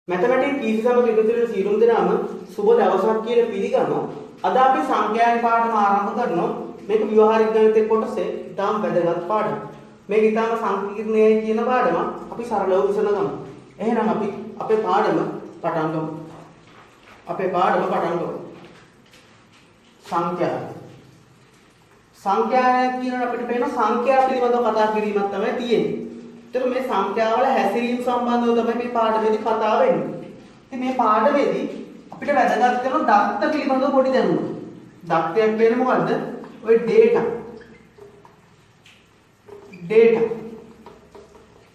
Mathematics කීසි සමග එකතු වෙන සියලුම දෙනාම සුබ දවසක් කියලා පිළිගන්නවා. අද අපි සංඛ්‍යාවේ පාඩම ආරම්භ කරනවා. මේක ව්‍යවහාරික ගණිතයේ කොටසේ ඉතාම වැදගත් පාඩමක්. මේක ඉතාම සංකීර්ණයි කියන පාඩම අපි සරලව විසඳගමු. එහෙනම් අපි අපේ පාඩම පටන් ගමු. සංඛ්‍යා කියන අපිට පේන සංඛ්‍යා පිළිබඳව කතා කිරීමක් තමයි තියෙන්නේ. ඒතර මේ සංඛ්‍යාවල හැසිරීම සම්බන්ධව තමයි මේ පාඩමේදී කතා වෙන්නේ. ඉතින් මේ පාඩමේදී අපිට වැදගත් වෙන දත්ත පිළිබඳව පොඩි දැනුමක්. දත්තයක් කියන්නේ මොකද්ද? ඔය data.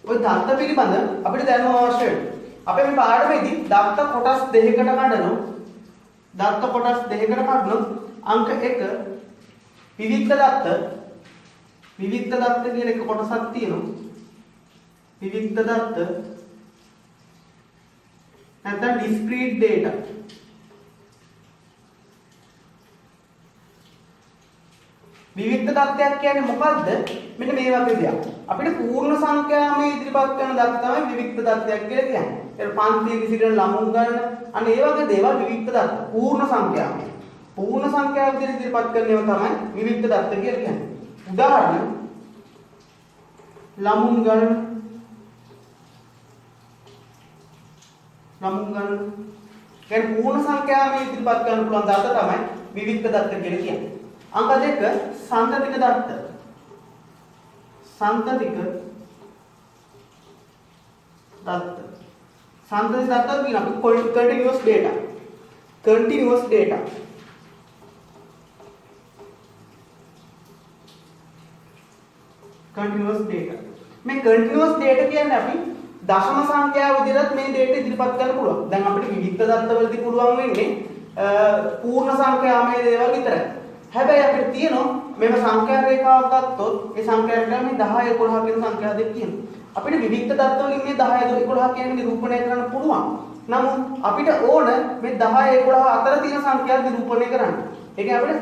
ඔය දත්ත පිළිබඳ අපිට දැනුම අවශ්‍ය වෙනවා. අපි මේ පාඩමේදී දත්ත කොටස් දෙකකට කඩනවා. අංක 1 විවික්ත දත්ත කියන එක කොටසක් තියෙනවා. විවික්ත දත්ත නැත්නම් discrete data. විවික්ත දත්තයක් කියන්නේ මොකද්ද? මෙන්න මේ වගේ දෙයක්. අපිට පූර්ණ සංඛ්‍යාවේ ඉදිරිපත් කරන දත්ත තමයි විවික්ත දත්තයක් කියලා කියන්නේ. ඒ පන්තියේ සිටින ළමුන් ගන්න අන්න ඒ වගේ දේවල් විවික්ත දත්ත. පූර්ණ සංඛ්‍යාව විදිහට ඉදිරිපත් කරන ඒවා තමයි විවික්ත දත්ත කියලා කියන්නේ. උදාහරණ ළමුන් ගන්න කියන්නේ පූර්ණ සංඛ්‍යාවේ ඉදිරිපත් කරන්න පුළුවන් දත්ත තමයි විවික්ත දත්ත කියලා කියන්නේ. අංක 2 සන්තතික දත්ත. සන්තතික දත්ත කියන අපි continuous data. මේ continuous data කියන්නේ අපි දශම සංඛ්‍යාව විදිහට මේ data ඉදිරිපත් කරන්න පුළුවන්. දැන් අපිට විවික්ත දත්තවලදී පුළුවන් වෙන්නේ පූර්ණ සංඛ්‍යාමය දේවල් විතරයි. හැබැයි අපිට තියෙනවා මේව සංඛ්‍යා රේඛාවක් ගත්තොත් ඒ සංඛ්‍යා රේඛාවේ 10 11 කියන සංඛ්‍යා දෙක තියෙනවා. අපිට විවික්ත දත්ත වලින් මේ 10 11 කියන්නේ නිරූපණය කරන්න පුළුවන්. නමුත් අපිට ඕන මේ 10 11 අතර තියෙන සංඛ්‍යා නිරූපණය කරන්න. ඒ කියන්නේ අපිට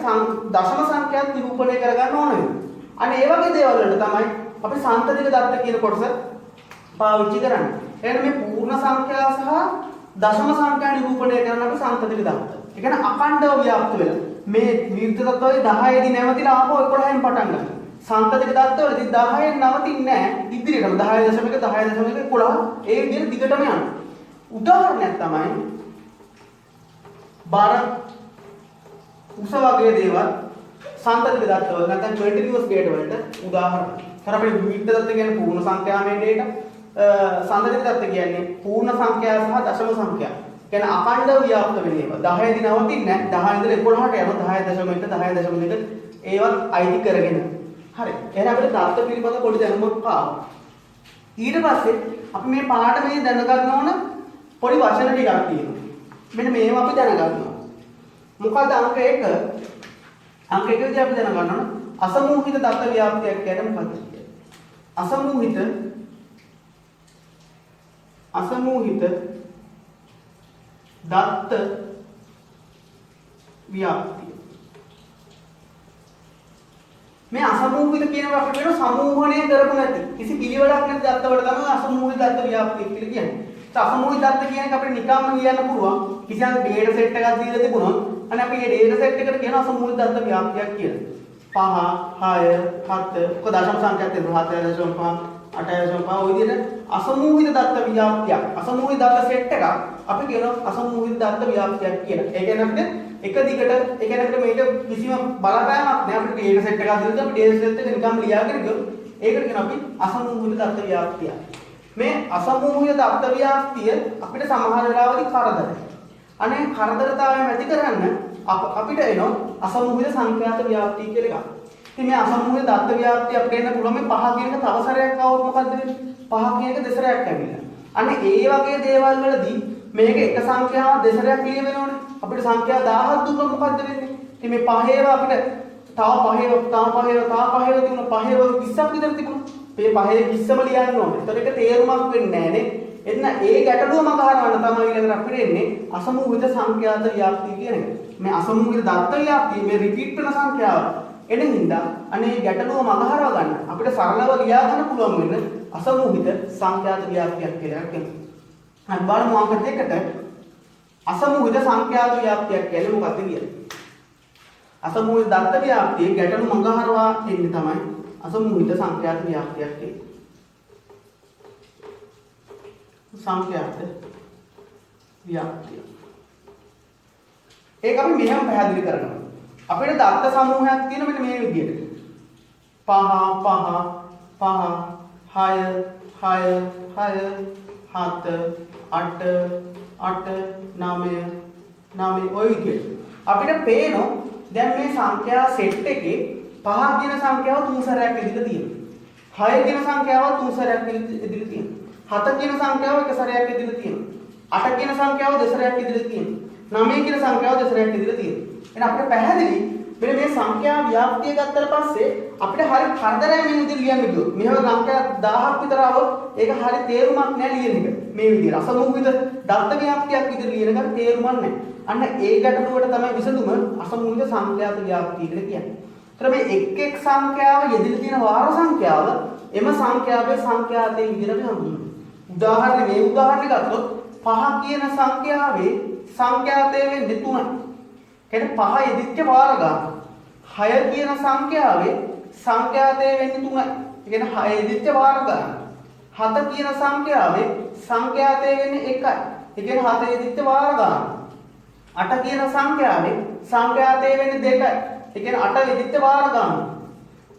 දශම සංඛ්‍යාත් නිරූපණය කරගන්න ඕන වෙනවා. අනේ ඒ වගේ දේවල් වලට තමයි අපි සන්තතික දත්ත කියන කොටස පාවිච්චි කරන්නේ. එහෙනම් මේ පූර්ණ සංඛ්‍යා සහ දශම සංඛ්‍යා නිරූපණය කරන අපි සන්තතික දත්ත. ඒ කියන්නේ අඛණ්ඩව ව්‍යාප්ත වෙලා මේ විවික්ත දත්තවල 10 දී නැවතිලා ආපහු 11න් පටන් ගන්නවා. සන්තතික දත්තවලදී 10න් නවතින්නේ නැහැ. ඉදිරියටම 10.11 ඒ විදිහට දිගටම යනවා. උදාහරණයක් තමයි බාර උස වගේ දේවල් සන්තතික දත්තවල නැත්නම් continuous data වලට උදාහරණ. තර අපේ විවික්ත දත්ත කියන්නේ පූර්ණ සංඛ්‍යාමය data. සන්තතික දත්ත කියන්නේ පූර්ණ සංඛ්‍යා සහ දශම සංඛ්‍යා. කියන්නේ අඛණ්ඩව ව්‍යාප්ත වෙන ඒවා. 10 දී නවතින්නේ නැහැ. 10 ඉඳලා 11ට යනවා 10.1 ඒවත් අයිති කරගෙන. හරි. එහෙනම් අපිට දත්ත පිළිබඳ පොඩි දැනුමක් ආවා. ඊට පස්සේ අපි මේ පාඩමේ දැනගන්න ඕන පොඩි වචන ටිකක් තියෙනවා. මෙන්න මේවා අපි දැනගන්නවා. මොකද අංක 1 විදිහට අපි දැනගන්න ඕන අසමූහිත දත්ත ව්‍යාප්තියක් කියන්නේ මොකක්ද කියලා. අසමූහිත දත්ත ව්‍යාප්තිය. මේ අසමූහිත කියනවා අපිට වෙන සමූහණය කරපු නැති කිසි පිළිවෙලක් නැති දත්තවල තමයි අසමූහිත දත්ත ව්‍යාප්තිය කියලා කියන්නේ. ඒ අසමූහිත දත්ත කියන එක අපිට නිකම්ම ලියන්න පුළුවන්. කිසියම් ඩේටා සෙට් එකක් දීලා තිබුණොත් අනේ අපි මේ ඩේටා සෙට් එකට කියන අසමූහිත දත්ත ව්‍යාප්තියක් කියලා. 5 6 7 ඔක දශම සංඛ්‍යාවක් තියෙනවා 7.5 8.5 ඔය විදිහට අසමූහිත දත්ත ව්‍යාප්තියක් අසමූහිත දත්ත සෙට් එකක් අපි කියනවා අසමූහිත දත්ත ව්‍යාප්තියක් කියලා. ඒ කියන්නේ අපිට එක දිගට ඒ කියන්නේ අපිට මේක කිසිම බලපෑමක් නෑ අපිට ඩේටා සෙට් එකක් දීලා අපි ඩේටා සෙට් එක නිකම් ලියාගෙන ගියොත් ඒකට කියන අපි අසමූහිත දත්ත ව්‍යාප්තිය. මේ අසමූහිත දත්ත ව්‍යාප්තිය අපිට සමහර වෙලාවදී කරදරයි. අනේ කරදරතාවය ඇති කරන්න අපිට එනවා අසමූහිත සංඛ්‍යාත ව්‍යාප්තිය කියලා එකක්. ඉතින් මේ අසමූහිත දත්ත ව්‍යාප්තිය අපිට එන්න පුළුවන් මේ 5 කියන එක තව සැරයක් આવොත් මොකද්ද වෙන්නේ? 5 කියන එක දෙසරයක් ඇවිල්ලා. අනේ ඒ වගේ දේවල් වලදී මේක එක සංඛ්‍යාවක් දෙසරයක් ලියවෙනවනේ. අපිට සංඛ්‍යා 1000ක් දුන්නොත් මොකද්ද වෙන්නේ? ඉතින් මේ 5 ඒවා අපිට තව 20ක් විතර තිබුණා. මේ 5 20ම ලියන්න ඕනේ. ඒතර ඒක තේරුමක් වෙන්නේ නැහනේ. එන්න ඒ ගැටලුව මගහරවන්න තමයි ඊළඟට අපිට එන්නේ අසමූහිත සංඛ්‍යාත ව්‍යාප්තිය කියන එක. මේ අසමූහිත දත්ත ව්‍යාප්තිය මේ රිපීට් වෙන සංඛ්‍යාව එනින්දා අනේ ගැටලුව මගහරව ගන්න අපිට සරලව ලියා ගන්න පුළුවන් වෙන අසමූහිත සංඛ්‍යාත ව්‍යාප්තියක් කියලා එකක්. අන්න බලමු අංක දෙකට අසමූහිත සංඛ්‍යාත ව්‍යාප්තියක් කියන්නේ මොකක්ද කියලා. අසමූහිත දත්ත ව්‍යාප්තියේ ගැටළු මඟහරවා එන්නේ තමයි අසමූහිත සංඛ්‍යාත ව්‍යාප්තියක් කියන්නේ. සංඛ්‍යාත ව්‍යාප්තිය. ඒක අපි මෙහෙම පැහැදිලි කරනවා. අපිට දත්ත සමූහයක් තියෙන මෙන්න මේ විදිහට. 5 5 5 6 6 7 8 8 9 9 ඔය විදිහට. අපිට පේනවා දැන් මේ සංඛ්‍යා සෙට් එකේ 5 කියන සංඛ්‍යාව 3 සැරයක් ඉදිරියට තියෙනවා. 6 කියන සංඛ්‍යාව 3 සැරයක් ඉදිරියට තියෙනවා. 7 කියන සංඛ්‍යාව 1 සැරයක් ඉදිරියට තියෙනවා. 8 කියන සංඛ්‍යාව 2 සැරයක් ඉදිරියට තියෙනවා. 9 කියන සංඛ්‍යාව 2 සැරයක් ඉදිරියට තියෙනවා. එහෙනම් අපිට පැහැදිලි මෙන්න මේ සංඛ්‍යා ව්‍යාප්තිය ගත්තට පස්සේ අපිට හරිය කරදරයක් මේ විදිහට ලියන්න ගියොත් මෙහෙම සංඛ්‍යා 1000ක් විතර આવොත් ඒක හරිය තේරුමක් නැහැ ලියන එක. මේ විදිහට අසමූහිත දත්ත ව්‍යාප්තියක් විදිහට ලියන එක තේරුමක් නැහැ. අන්න ඒ ගැටලුවට තමයි විසඳුම අසමූහිත සංඛ්‍යාත ව්‍යාප්තිය කියලා කියන්නේ. ඒතර මේ එක් සංඛ්‍යාව යෙදෙන තියෙන වාර සංඛ්‍යාව එම සංඛ්‍යාවේ සංඛ්‍යාතයේ විදිහට අපි හඳුන්වනවා. උදාහරණ මේ උදාහරණ ගත්තොත් 5 කියන සංඛ්‍යාවේ සංඛ්‍යාතයේ වෙන්නේ 3යි. කියන්නේ 5 යෙදිච්ච වාර ගන්න. 6 කියන සංඛ්‍යාවේ සංඛ්‍යාතයේ වෙන්නේ 3යි. ඒ කියන්නේ 6 යෙදිච්ච වාර ගන්න. 7 කියන සංඛ්‍යාවේ සංඛ්‍යාතයේ වෙන්නේ 1යි. ඒ කියන්නේ 7 යෙදිච්ච වාර ගන්න. 8 කියන සංඛ්‍යාවේ සංඛ්‍යාතයේ වෙන්නේ 2යි. ඒ කියන්නේ 8 යෙදිච්ච වාර ගන්න.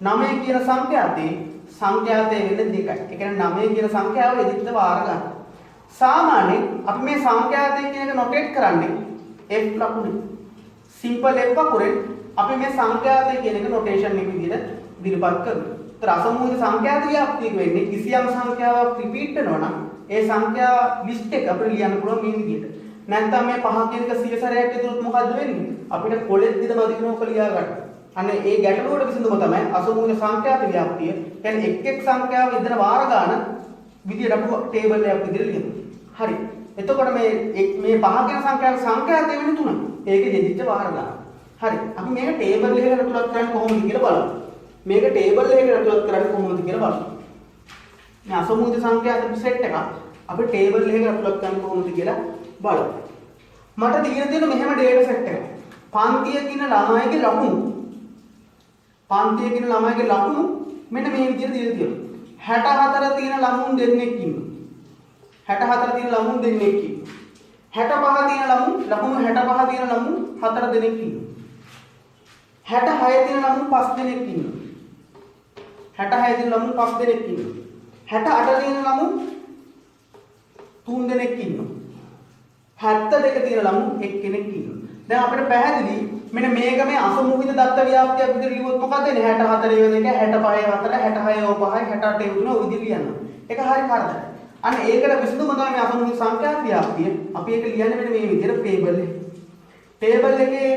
9 කියන සංඛ්‍යාතයේ සංඛ්‍යාතයේ වෙන්නේ 2යි. ඒ කියන්නේ 9 කියන සංඛ්‍යාව යෙදිච්ච වාර ගන්න. සාමාන්‍යයෙන් අපි මේ සංඛ්‍යාතය කියන එක නොටේට් කරන්නේ F ලකුණේ. සිම්පල් F වකුරෙන් අපි මේ සංඛ්‍යාතය කියන එක නොටේෂන් එක විදිහට ඉදිරිපත් කරනවා. ඒතර අසමූහිත සංඛ්‍යාත ව්‍යාප්තියක වෙන්නේ කිසියම් සංඛ්‍යාවක් රිපීට් වෙනවා නම් ඒ සංඛ්‍යා ලිස්ට් එක අපිට ලියන්න පුළුවන් මේ විදිහට. නැත්නම් මේ 5 කියන එක 100 සැරයක් ඉදිරියට මොකද්ද වෙන්නේ? අපිට කොලෙත් දින මදිනෝක ලියා ගන්න. අන්න ඒ ගැටලුවට විසඳුම තමයි අසමූහිත සංඛ්‍යාත ව්‍යාප්තිය. කියන්නේ එක් සංඛ්‍යාව ඉදන වාර ගන්න විදිහට අපි ටේබල් එකක් විදිහට ලියනවා. හරි. එතකොට මේ 5 කියන සංඛ්‍යාවේ සංඛ්‍යාතය වෙන්නේ 3යි. ඒකෙ දෙදිච්ච වාර ගන්න. හරි. අපි මේක ටේබල් එකකට ඇතුළත් කරන්නේ කොහොමද කියලා බලමු. මේක ටේබල් එකකට ඇතුළත් කරන්නේ කොහොමද කියලා බලමු. මේ අසමූහිත සංඛ්‍යාත සෙට් එක අපි ටේබල් එකකට ඇතුළත් කරන්නේ කොහොමද කියලා බලමු. මට දීලා තියෙන මෙහෙම ඩේටා සෙට් එකක්. පන්තිය කියන ළමයිගේ ලකුණු. පන්තිය කියන ළමයිගේ ලකුණු මෙන්න මේ විදිහට දීලා තියෙනවා. 64 තියෙන ළමුන් දෙන්නෙක් ඉන්නවා. 64 තියෙන ළමුන් දෙන්නෙක් ඉන්නවා. 65 තියෙන ලකුණු 65 තියෙන ළමුන් 4 දෙනෙක් ඉන්නවා. 66 තියෙන ළමුන් 5 දෙනෙක් ඉන්නවා. 66 තියෙන ළමුන් 5 දෙනෙක් ඉන්නවා. 68 තියෙන ළමුන් 3 දෙනෙක් ඉන්නවා. 72 තියෙන ළමුන් 1 කෙනෙක් ඉන්නවා. දැන් අපිට පැහැදිලි මෙන්න මේක මේ අසමූහිත දත්ත ව්‍යාප්තියක් විදිහට ලියුවොත් මොකද වෙන්නේ? 64 ඒව දෙක 65 4 66 5 68 ඒව තුන ඔය විදිහට ලියන්න. ඒක හරිය කරදරයි. අන්න ඒකට විසඳුම තමයි මේ අසමූහිත සංඛ්‍යාත ව්‍යාප්තිය. අපි ඒක ලියන්නේ මෙන්න මේ විදිහට ටේබල් එකේ. ටේබල් එකේ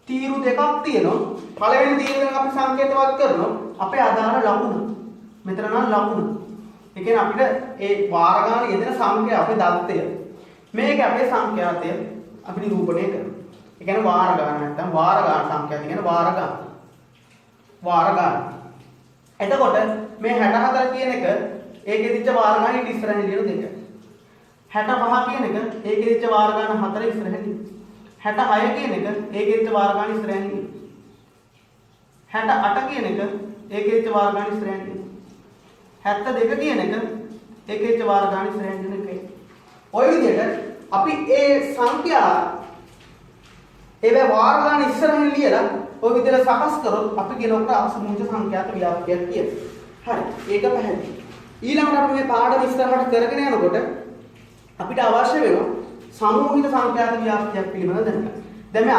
තීරු දෙකක් තියෙනවා. පළවෙනි තීරුවෙන් අපි සංකේතවත් කරනවා අපේ අදාළ ලකුණ. මෙතන නම් ලකුණ. ඒ කියන්නේ අපිට ඒ වාර ගන්න යෙදෙන සංඛ්‍යාව අපේ දත්තය. මේක අපේ සංඛ්‍යාතය අපි නිරූපණය කරනවා. ඒ කියන්නේ වාර ගන්න නැත්නම් වාර ගන්න සංඛ්‍යාත කියන්නේ වාර ගන්න. වාර ගන්න. එතකොට මේ 64 කියන එක ඒකෙ දිච්ච වාර ගන්න ඊට ඉස්සරහින් ලියන දෙක. 65 කියන එක ඒකෙ දිච්ච වාර ගන්න 4 ඉස්සරහින්. 66 කියන එක ඒකෙ දිච්ච වාර ගන්න ඉස්සරහින්. 68 කියන එක ඒකෙ දිච්ච වාර ගන්න ඉස්සරහින්. 72 කියන එක ඒකෙ දිච්ච වාර ගන්න ඉස්සරහින් දෙන එකයි. ඔය විදිහට අපි ඒ සංඛ්‍යා ඒවේ වාර ගන්න ඉස්සරහින් ලියලා ඔය විදිහට සකස් කරොත් අපි කියනකොට අසමූහිත සංඛ්‍යාත ව්‍යාප්තියක් කියනවා. හරි. ඒක පැහැදිලි. ඊළඟට අපි මේ පාඩම ඉස්සරහට කරගෙන යනකොට අපිට අවශ්‍ය වෙනවා සමූහිත සංඛ්‍යාත ව්‍යාප්තියක් පිළිබඳව දැනගන්න. දැන් මේ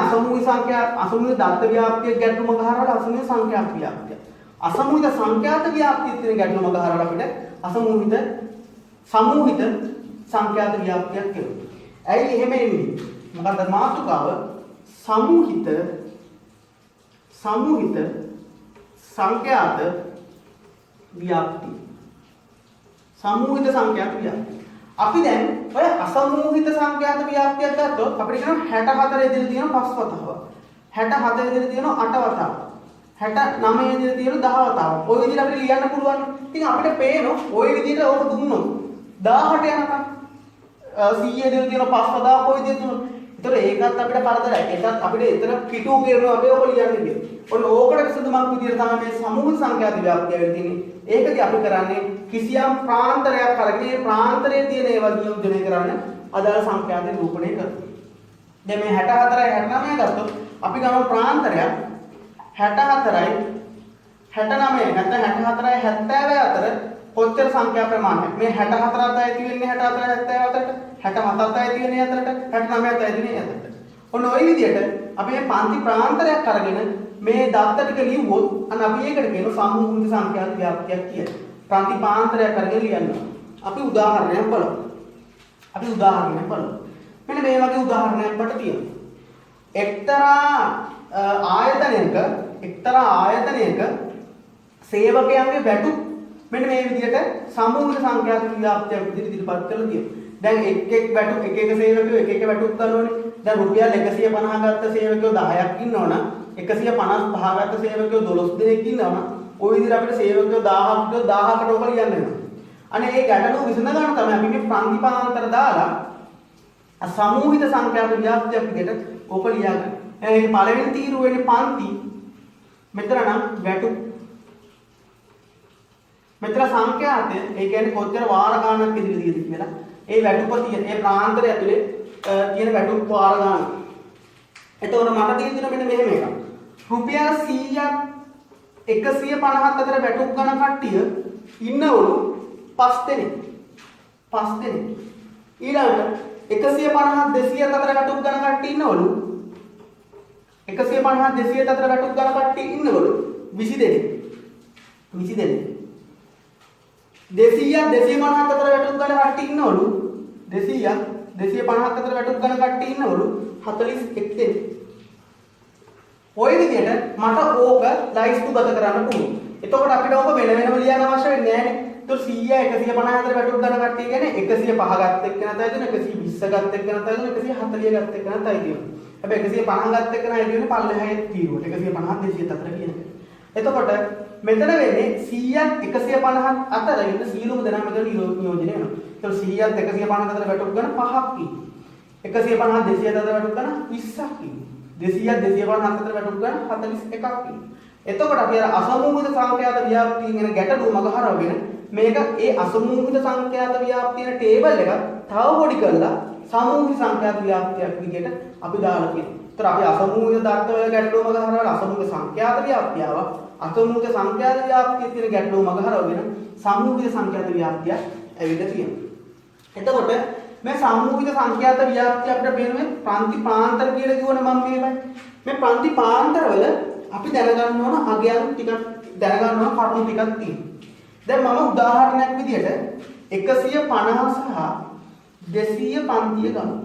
අසමූහිත දත්ත ව්‍යාප්තිය ගැටුම ගහරවල අසමූහිත සංඛ්‍යාත ව්‍යාප්තිය. අසමූහිත සංඛ්‍යාත ව්‍යාප්තිය තියෙන ගැටුම ගහරවල අපිට සමූහිත සංඛ්‍යාත ව්‍යාප්තියක් කියනවා. ඇයි එහෙම එන්නේ? මොකද මාතෘකාව සමූහිත සංඛ්‍යාත ව්‍යාප්තිය. සමූහිත සංඛ්‍යාත ව්‍යාප්තිය. අපි දැන් ඔය අසමූහිත සංඛ්‍යාත ව්‍යාප්තියක් ගත්තොත් අපිට කියනවා 64 ඉදිරිය තියෙන 5 වතාවක්. 67 ඉදිරිය තියෙන 8 වතාවක්. 69 ඉදිරිය තියෙන 10 වතාවක්. ওই විදිහට අපිට ලියන්න පුළුවන්. ඉතින් අපිට පේනවා ওই විදිහට ඕක දුන්නොත් 1000ට යනකම් 100 දෙල් තියෙන 5000 කොයි දෙල් තුන. ඒතර ඒකත් අපිට කරදරයි. ඒකත් අපිට එතන පිටු කරනවා අපි ඔක ලියන්නේ කියලා. ඔන්න ඕකට විසඳුමක් විදියට තමයි මේ සමූහ සංඛ්‍යාත ව්‍යාප්තිය වෙලා තියෙන්නේ. ඒකදී අපි කරන්නේ කිසියම් ප්‍රාන්තරයක් අරගෙන ඒ ප්‍රාන්තරයේ තියෙන ඒවා නියෝජනය කරන්න අදාළ සංඛ්‍යාත නිරූපණය කරනවා. දැන් මේ 64යි 69 ගත්තොත් අපි ගමු ප්‍රාන්තරයක් 64යි 69 නැත්නම් 64යි 70 අතර කොච්චර සංඛ්‍යා ප්‍රමාණයක් මේ 64ත් ඇති වෙන්නේ 64 77ට 67ත් ඇති වෙන්නේ 4ට 69ත් ඇති වෙන්නේ 4ට. ඔන්න ওই විදිහට අපි මේ පන්ති ප්‍රාන්තරයක් අරගෙන මේ දත්ත ටික ලියුවොත් අන්න අපි ඒකට කියන සමූහික සංඛ්‍යාත ව්‍යාප්තියක් කියලා. පන්ති ප්‍රාන්තරයක් අරගෙන ලියනවා. අපි උදාහරණයක් බලමු. මෙන්න මේ වගේ උදාහරණයක් අපට තියෙනවා. එක්තරා ආයතනයක සේවකයන්ගේ වැටුප් මෙන්න මේ විදිහට සමූහික සංඛ්‍යාත ව්‍යාප්තියක් විදිහට ඉදිරිපත් කරලා තියෙනවා. දැන් එක් වැටුප් එක සේවකයෝ එක වැටුප් ගන්නෝනේ. දැන් රුපියල් 150 ගත්ත සේවකයෝ 10ක් ඉන්නවනම් 155 ගත්ත සේවකයෝ 12 දෙනෙක් ඉන්නවනම් ওই විදිහට අපිට සේවකයෝ 1000කට ඔක ලියන්න වෙනවා. අනේ ඒ ගැටලුව විසඳ ගන්න තමයි අපි මේ ප්‍රතිපාන්තර දාලා සමූහිත සංඛ්‍යාත ව්‍යාප්තියක් විදිහට ඔක ලියාගන්න. එහෙනම් පළවෙනි තීරුව වෙන්නේ පන්ති. මෙතන නම් වැටුප්. මෙතන සංඛ්‍යාතය ඒ කියන්නේ කොච්චර වාර ගණනක් ඉදිරියද කියලා. ඒ වැටුප තියෙන ඒ ප්‍රාන්තරය ඇතුලේ තියෙන වැටුප් වාර ගණන. එතකොට මට තියෙන මෙන්න මෙහෙම එකක්. රුපියල් 100ක් 150ක් අතර වැටුප් ගන්න කට්ටිය ඉන්නවලු 5 දෙනෙක්. ඊළඟට 150 200ක් අතර වැටුප් ගන්න කට්ටිය ඉන්නවලු 150 200ක් අතර වැටුප් ගන්න කට්ටිය ඉන්නවලු 20 දෙනෙක්. 200ක් 250ක් අතර වැටුප් ගන්න කට්ටිය ඉන්නවලු 200ක් 250ක් අතර වැටුප් ගන්න කට්ටිය ඉන්නවලු 41 දෙනෙක්. ඔය විදිහට මට ඕක ලයිස්තුගත කරන්න පුළුවන්. එතකොට අපිට ඕක වෙන වෙනම ලියන්න අවශ්‍ය වෙන්නේ නැහැ නේ. ඒතකොට 100 150 අතර වැටුප් ගන්න කට්ටිය කියන්නේ 105 ගත්ත එක්කෙනා තයි දෙන 120 ගත්ත එක්කෙනා තයි දෙන 140 ගත්ත එක්කෙනා තයි දෙන. හැබැයි 150 ගත්ත එක්කෙනා එළියෙන්නේ පල්ලෙහායේ තීරුවට 150 200 අතර කියන එක. එතකොට මෙතන වෙන්නේ 100ක් 150ක් අතර ඉන්න සීලුම දෙනා මෙතන නියෝජනය වෙනවා. ඒතකොට 100ක් 150ක් අතර වැටුප් ගන්න 5ක් ඉන්නේ. 150 200 අතර වැටුප් ගන්න 20ක් ඉන්නේ. 200ක් 250ක් අතර වැටුප් ගන්න 41ක් ඉන්නේ. එතකොට අපි අර අසමූහිත සංඛ්‍යාත ව්‍යාප්තියෙන් එන ගැටලුව මග හරවගෙන මේක ඒ අසමූහිත සංඛ්‍යාත ව්‍යාප්තියන ටේබල් එක තව පොඩි කරලා සමූහිත සංඛ්‍යාත ව්‍යාප්තියක් විදිහට අපි දාලා තියෙනවා. ඒතර අපි අසමූහිත දත්ත වල ගැටලුව මග හරවලා අසමූහිත සංඛ්‍යාත ව්‍යාප්තියව අසමූහිත සංඛ්‍යාත ව්‍යාප්තියේ තියෙන ගැටලුව මග හරවගෙන සමූහිත සංඛ්‍යාත ව්‍යාප්තිය ඇවිල්ලා තියෙනවා. එතකොට මේ සමූහිත සංඛ්‍යාත ව්‍යාප්තිය අපිට පේන්නේ ප්‍රාන්ති පාන්තර කියලා කියවනේ මම මේවයි. මේ ප්‍රාන්ති පාන්තර වල අපි දැනගන්න ඕන අගයන් ටිකක් දැනගන්න ඕන කරුණු ටිකක් තියෙනවා. දැන් මම උදාහරණයක් විදිහට 150 සහ 200 පන්තිය ගමු.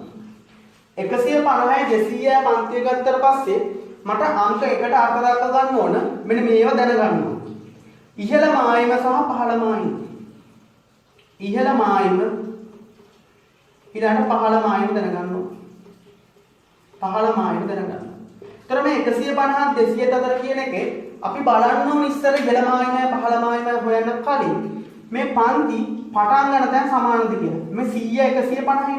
150යි 200යි පන්තිය ගත්තට පස්සේ මට අංක 1ට අර්ථ දක්ව ගන්න ඕන මෙන්න මේවා දැනගන්න ඕන. ඉහළ මායිම සහ පහළ මායිම. ඉහළ මායිම ඊළඟ පහළ මායිම දැනගන්න ඕන. පහළ මායිම දැනගන්න. ඒතර මේ 150 200 අතර කියන එකේ අපි බලන්න ඕන ඉස්සර ඉහළ මායිමයි පහළ මායිමයි හොයන්න කලින් මේ පන්ති පටන් ගන්න තැන සමානද කියලා. මේ 100 150යි.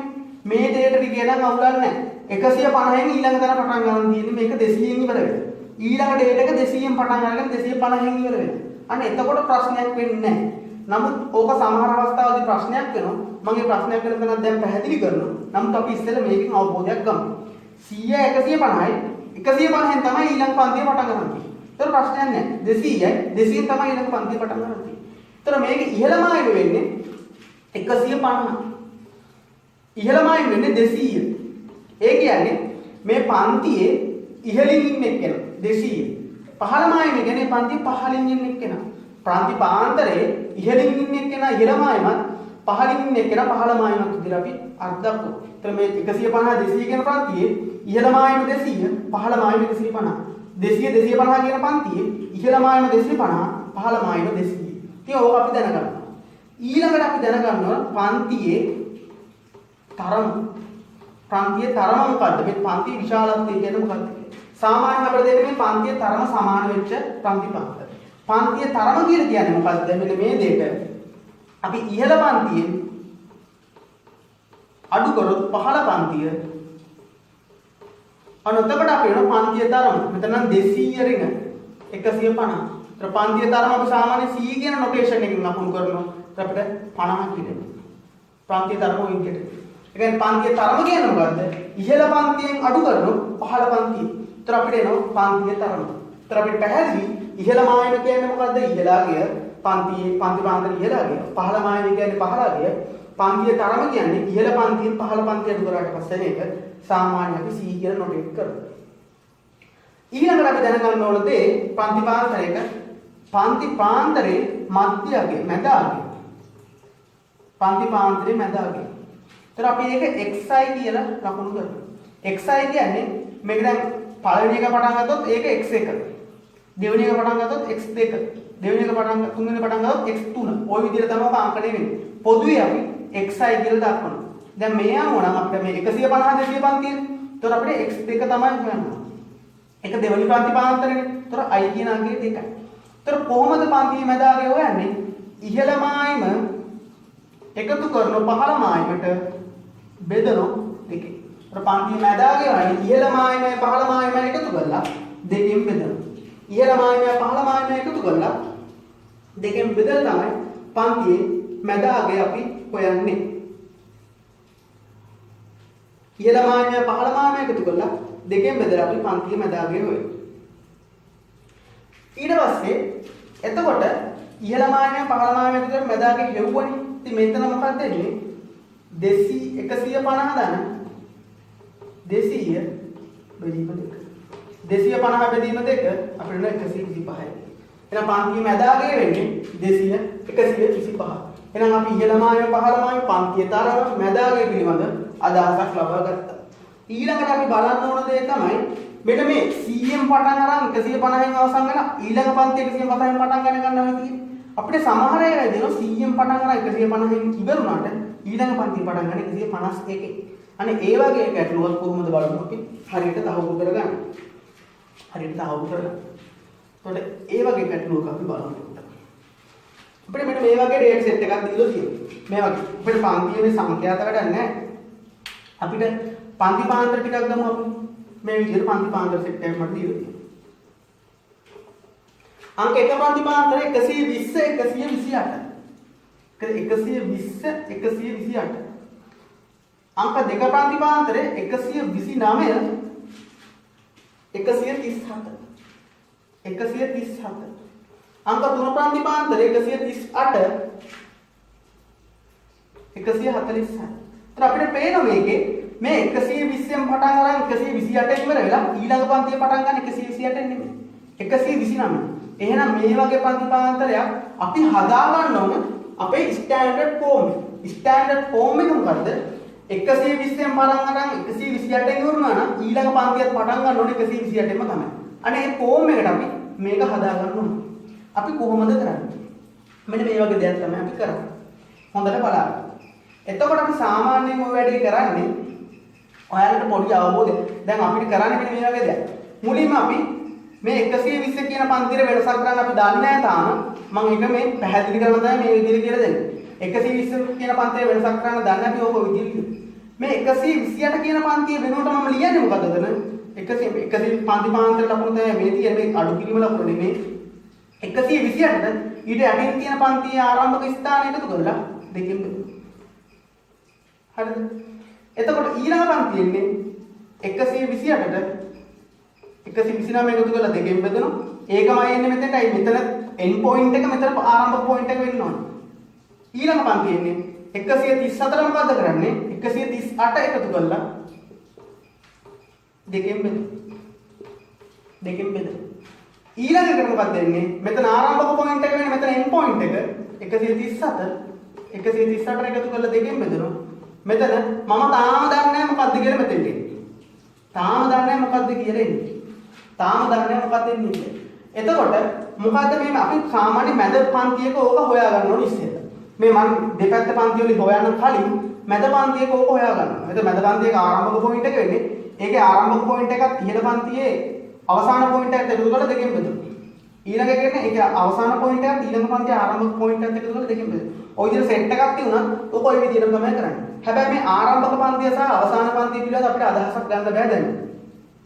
මේ දෙයට කියනනම් අවුලක් නැහැ. 150න් ඊළඟ තැන පටන් ගන්න තියෙන්නේ මේක 200න් ඉවර වෙනවා. ඊළඟ ඩේට් එක 200න් පටන් අරගෙන 250න් ඉවර වෙනවා. අන්න එතකොට ප්‍රශ්නයක් වෙන්නේ නැහැ. නමුත් ඕක සමහර අවස්ථාවලදී ප්‍රශ්නයක් වෙනවා. මම මේ ප්‍රශ්නයක් වෙන තැනක් දැන් පැහැදිලි කරනවා. නමුත් අපි ඉස්සෙල්ලා මේකෙන් අවබෝධයක් ගමු. 100 150යි 150න් තමයි ඊළඟ පන්තිය පටන් ගන්න තියෙන්නේ. ඒතර ප්‍රශ්නයක් නැහැ. 200යි 200න් තමයි ඊළඟ පන්තිය පටන් ගන්න තියෙන්නේ. ඒතර මේක ඉහළ මායිම වෙන්නේ 150. ඉහළ මායිම වෙන්නේ 200. ඒ කියන්නේ මේ පන්තියේ ඉහළින් ඉන්න එක්කෙනා 200. පහළ මායිම කියන්නේ පන්තිය පහළින් ඉන්න එක්කෙනා. ප්‍රාන්ති පාන්තරයේ ඉහළින් ඉන්න එක්කෙනා ඉහළ මායිමත් පහළින් ඉන්න එක්කෙනා පහළ මායිමත් විදිහට අපි අර්ථ දක්වමු. ඒතර මේ 150 200 කියන පන්තියේ ඉහළ මායිම 200 පහළ මායිම 150. 200 250 කියන පන්තියේ ඉහළ මායිම 250 පහළ මායිම 200. ඉතින් ඕක අපි දැනගන්නවා. ඊළඟට අපි දැනගන්නවා පන්තියේ තරම. පන්තියේ තරම මොකද්ද? මේ පන්තියේ විශාලත්වය කියන්නේ මොකක්ද? සාමාන්‍යයෙන් අපිට දෙන්නේ මේ පන්තියේ තරම සමාන වෙච්ච පන්ති පන්ත. පන්තියේ තරම කියලා කියන්නේ මොකද්ද? මෙන්න මේ දෙයට අපි ඉහළ පන්තියේ අඩු කරොත් පහළ පන්තිය අනතකට අපි වෙන පන්තිය තරම මෙතන නම් 200 රින් 150. ඒතර පන්තිය තරම අපි සාමාන්‍ය C කියන නොටේෂන් එකකින් ලකුණු කරනවා. අපිට 50ක් ඉන්නේ. පන්තිය තරම ඔය විදිහට. ඒ කියන්නේ පන්තිය තරම කියන්නේ මොකද්ද? ඉහළ පන්තියෙන් අඩු කරනොත් පහළ පන්තිය. ඒතර අපිට එනවා පන්තිය තරම. ඒතර අපිට පැහැදිලි ඉහළ මායම කියන්නේ මොකද්ද? ඉහළාගය පන්ති පාන්තර ඉහළාගය. පහළ මායම කියන්නේ පහළාගය. පන්තිය තරම කියන්නේ ඉහළ පන්තියෙන් පහළ පන්තිය අඩු කරාට පස්සේ මේක සාමාන්‍ය අපි C කියලා නොටේට් කරනවා. ඊළඟට අපි දැනගන්න ඕන දේ පන්ති පාන්තරේ මධ්‍ය අගය මැද අගය. පන්ති පාන්තරේ මැද අගය. ඒතර අපි ඒක xi කියලා ලකුණු කරනවා. xi කියන්නේ මේක දැන් පළවෙනි එක පටන් ගත්තොත් ඒක x1. දෙවෙනි එක පටන් ගත්තොත් x2. දෙවෙනි එක තුන්වෙනි පටන් ගත්තොත් x3. ওই විදිහට තමයි ඔබ අංකණය වෙන්නේ. පොදුවේ අපි xi කියලා දක්වනවා. දැන් මේ අනුව නම් අපිට මේ 150 200 පන්තියනේ. ඒතර අපිට x2 තමයි හොයන්නේ. ඒක දෙවෙනි පන්ති පාන්තරනේ. ඒතර i කියන අංකය 2යි. ඒතර කොහොමද පන්තියේ මැද අගය හොයන්නේ? ඉහළ මායම එකතු කරන පහළ මායමට බෙදනවා 2. ඒතර පන්තියේ මැද අගය හොයන්නේ ඉහළ මායමයි පහළ මායමයි එකතු කරලා 2කින් බෙදනවා. ඉහළ මායමයි පහළ මායමයි එකතු කරලා 2කින් බෙදලා තමයි පන්තියේ මැද අගය අපි හොයන්නේ. ඉහළ මායමයි පහළ මායමයි එකතු කරලා 2කින් බෙදලා අපි පන්තියේ මැද අගය හොයනවා. ඊට පස්සේ එතකොට ඉහළ මායමයි පහළ මායමයි එකතු කරලා මැද අගය හෙව්වනේ. ඉතින් මෙතන මොකක්ද වෙන්නේ? 150 ධන 200 බෙදීම 2. 250 බෙදීම 2 අපිට 125යි. එහෙනම් පන්තියේ මැද අගය වෙන්නේ 200 125. එහෙනම් අපි ඉහළ මායම පහළ මායම පන්තියේ තරම මැද අගය පිළිබඳ අදහසක් ලබා ගත්තා. ඊළඟට අපි බලන්න ඕන දේ තමයි මෙන්න මේ 100න් පටන් අරන් 150න් අවසන් වෙන ඊළඟ පන්තිය 150න් පටන් ගන්නවා කියන්නේ අපිට සමහර අය දෙනවා 100න් පටන් අරන් 150න් ඉවරුණාට ඊළඟ පන්තිය පටන් ගන්න 151. අනේ ඒ වගේ ගැටලුවක් කොහොමද බලමු අපි හරියට තහවුරු කරගන්න. එතකොට ඒ වගේ ගැටලුවක් අපි බලමු. අපිට මෙන්න මේ වගේ ඩේටා සෙට් එකක් දීලා තියෙනවා. මේ වගේ අපිට පන්තියේ සංඛ්‍යාත වැඩක් නැහැ. අපිට පන්ති පාන්තර ටිකක් ගමු අපි. මේ විදිහට පන්ති පාන්තර සෙට් එකක් මට දීලා තියෙනවා. අංක 1 පන්ති පාන්තර 120 128. 120 128. අංක 2 පන්ති පාන්තර 129 137. 137. අංක 3 පන්ති පාන්තර 138 147. ඒත් අපිට පේනවා මේකේ මේ 120න් පටන් අරන් 128 ඉවර වෙලා ඊළඟ පන්තිය පටන් ගන්න 128 නෙමෙයි 129. එහෙනම් මේ වගේ පන්ති පාන්තරයක් අපි හදා ගන්න ඕන අපේ ස්ටෑන්ඩඩ් ෆෝම් එක. ස්ටෑන්ඩඩ් ෆෝම් එක මොකද්ද? 120න් පටන් අරන් 128 ඉවරුණා නම් ඊළඟ පන්තියත් පටන් ගන්න ඕනේ 128ෙම තමයි. අනේ මේ ෆෝම් එකට අපි මේක හදා ගන්න ඕන. අපි කොහොමද කරන්නේ? මෙන්න මේ වගේ දෙයක් තමයි අපි කරන්නේ. හොඳට බලන්න. එතකොට අපි සාමාන්‍යයෙන් ওই වැඩේ කරන්නේ ඔයාලට පොඩි අවබෝධයක්. දැන් අපිට කරන්නේ මෙන්න මේ වගේ දෙයක්. මුලින්ම අපි මේ 120 කියන පන්තියේ වෙනසක් කරන්න අපි දන්නේ නැහැ තාම. මම ඒක මේ පැහැදිලි කරලා තමයි මේ විදිහට කියලා දෙන්නේ. 120 කියන පන්තියේ වෙනසක් කරන්න දන්නේ අපි ඕක විදිහට. මේ 128 කියන පන්තියේ වෙනුවට මම ලියන්නේ මොකද්ද එතන? 100 පන්ති පාන්තර ලකුණු තමයි මේ තියෙන මේ අඩු කිරීම ලකුණු නෙමෙයි. 128ට ඊට යටින් තියෙන පන්තියේ ආරම්භක ස්ථානය එකතු කරලා දෙකෙන් බෙදුවා. හරිද? එතකොට ඊළඟ පන්තියෙන්නේ 128ට 129 එකතු කරලා දෙකෙන් බෙදනවා. ඒකමයි එන්නේ මෙතනයි. මෙතන end point එක මෙතන ආරම්භක point එක වෙන්න ඕනේ. ඊළඟ පන්තියෙන්නේ 134 මොකද්ද කරන්නේ? 138 එකතු කරලා දෙකෙන් බෙදනවා. දෙකෙන් බෙදනවා. ඊළඟ එකට මොකක්ද වෙන්නේ? මෙතන ආරම්භක පොයින්ට් එක වෙන්නේ මෙතන end point එක 137 එකතු කරලා දෙකෙන් බෙදනවා. මෙතන මම තාම දන්නේ නැහැ මොකද්ද කියලා මෙතෙන්ට එන්නේ. තාම දන්නේ නැහැ මොකද්ද කියලා එන්නේ. තාම දන්නේ නැහැ මොකද්ද එන්නේ. එතකොට මොකද්ද මේ අපි සාමාන්‍ය මැද පන්තියක ඕක හොයා ගන්න ඕනේ ඉස්සෙල්ලා. මේ මම දෙපැත්ත පන්තිය වලින් හොයන්න කලින් මැද පන්තියක ඕක හොයා ගන්නවා. එතකොට මැද පන්තියක ආරම්භක පොයින්ට් එක වෙන්නේ ඒකේ ආරම්භක පොයින්ට් එකත් ඉහළ පන්තියේ අවසාන පොයින්ට් එකත් එකතු කරලා දෙකෙන් බෙදනවා. ඊළඟ එකනේ ඒකේ අවසාන පොයින්ට් එකත් ඊළඟ පන්තියේ ආරම්භක පොයින්ට් එකත් එකතු කරලා දෙකෙන් බෙදනවා. ඔය විදිහට සෙට් එකක් තියුණා ඕක ඔය විදිහට තමයි කරන්නේ. හැබැයි මේ ආරම්භක පන්තිය සහ අවසාන පන්තිය පිළිබඳ අපිට අදහසක් ගන්න බෑ දැන්.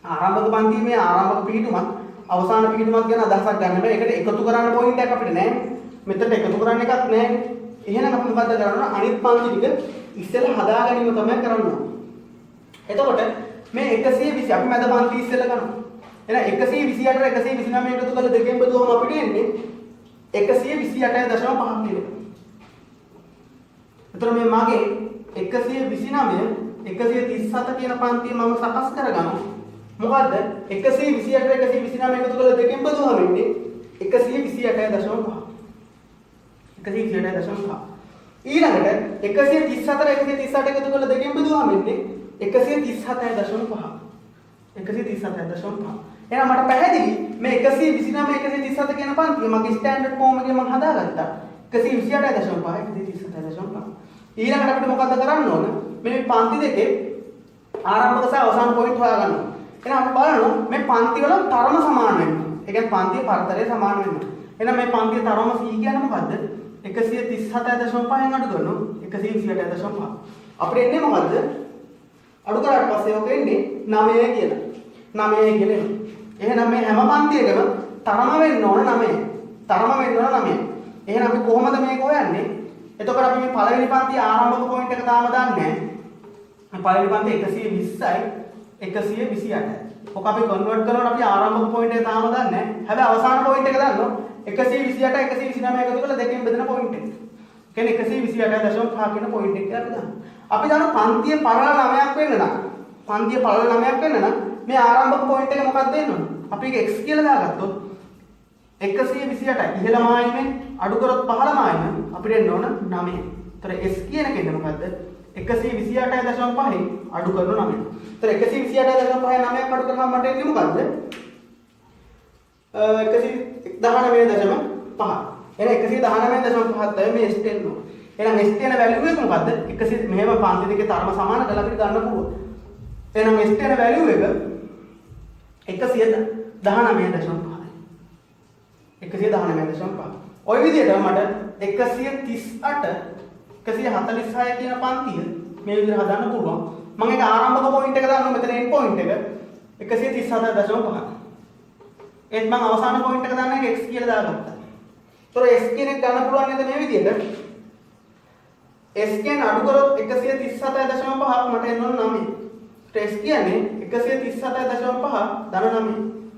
ආරම්භක පන්තියේ මේ ආරම්භක පිළිතුමත් අවසාන පිළිතුමත් ගැන අදහසක් ගන්න බෑ. ඒකට එකතු කරන්න පොයින්ට් එකක් අපිට නැහැ. මෙතනට එකතු කරන්න එකක් නැහැ. එහෙනම් අපි මොකද්ද කරන්න ඕන? අනිත් පන්ති ටික ඉස්සෙල්ලා හදා ගැනීම තමයි කරන්න ඕන. එතකොට මේ 120 අපි මැද පන්ති ඉස්සෙල්ලා ගන්නවා. එහෙනම් 128 129 එකතු කරලා දෙකෙන් බෙදුවම අපිට එන්නේ 128.5 කියලා. එතකොට මේ මගේ 129 137 කියන පන්තිය මම සකස් කරගන්නවා. මොකද්ද? 128 129 එකතු කරලා දෙකෙන් බෙදුවම එන්නේ 128.5. 128.5. ඊළඟට 134 138 එකතු කරලා දෙකෙන් බෙදුවම එන්නේ 137.5. 137.5. එහෙනම් මට පැහැදිලි මේ 129 137 කියන පන්තිය මගේ ස්ටෑන්ඩඩ් ෆෝම් එකේ මම හදාගත්තා. 128.5 137.5. ඊළඟට අපිට මොකද්ද කරන්න ඕන? මේ පන්ති දෙකේ ආරම්භක සහ අවසාන පොයින්ට් හොයාගන්න ඕන. එහෙනම් අපි බලනවා මේ පන්ති වල තරම සමාන වෙන්න. ඒ කියන්නේ පන්තියේ පරතරය සමාන වෙන්න. එහෙනම් මේ පන්තියේ තරම C කියන්නේ මොකද්ද? 137.5න් අඩු කරනවා 128.5. අපිට එන්නේ මොකද්ද? අඩු කරාට පස්සේ ඔක එන්නේ 9 කියලා. 9 කියලා එනවා. එහෙනම් මේ හැම පන්තියකම තරම වෙන්න ඕන 9. තරම වෙන්න ඕන 9. එහෙනම් අපි කොහොමද මේක හොයන්නේ? එතකොට අපි මේ පළවෙනි පන්තියේ ආරම්භක පොයින්ට් එක තාම දන්නේ නැහැ. මේ පළවෙනි පන්තියේ 120යි 128යි. ඔක අපි කන්වර්ට් කරනකොට අපි ආරම්භක පොයින්ට් එක තාම දන්නේ නැහැ. හැබැයි අවසාන පොයින්ට් එක දන්නවා. 128 129 එකතු කරලා දෙකෙන් බෙදෙන පොයින්ට් එක. කියන්නේ 128.5 කියන පොයින්ට් එක අපි ගන්න. අපි දන්නවා පන්තිය පළල 9ක් වෙන්න නම් පන්තිය පළල 9ක් වෙන්න නම් මේ ආරම්භක පොයින්ට් එක මොකක්ද දෙන්න ඕන? අපි ඒක x කියලා දාගත්තොත් 128 ඉහළ මායිමෙන් අඩු කරොත් පහළ මායිමෙන් අපිට එන්න ඕන 9. ඒතර s කියන එක එන්නේ මොකද්ද? 128.5 අඩු කරන 9. ඒතර 128.5 9ක් අඩු කරාම මට එන්නේ මොකද්ද? 119.5. එහෙනම් 119.5 තමයි මේ s එන්න ඕන. එහෙනම් s කියන වැලියු එක මොකද්ද? 100 මෙහෙම පන්ති දෙකේ තරම සමාන කරලා අපිට ගන්න පුළුවන්. එහෙනම් s කියන වැලියු එක 119.5. 119.5. ඔය විදිහට මට 138 146 කියන පන්තිය මේ විදිහට හදන්න පුළුවන්. මම ඒක ආරම්භක පොයින්ට් එක දානවා මෙතන එන්ඩ් පොයින්ට් එක 137.5. ඒත් මම අවසාන පොයින්ට් එක දාන්න එක x කියලා දාගත්තා. ඒතොර s කියන එක ගන්න පුළුවන් නේද මේ විදිහට? s කියන අඩු කරොත් 137.5 මට එන්න ඕන 9. ඒත් s කියන්නේ 137.5 ධන 9.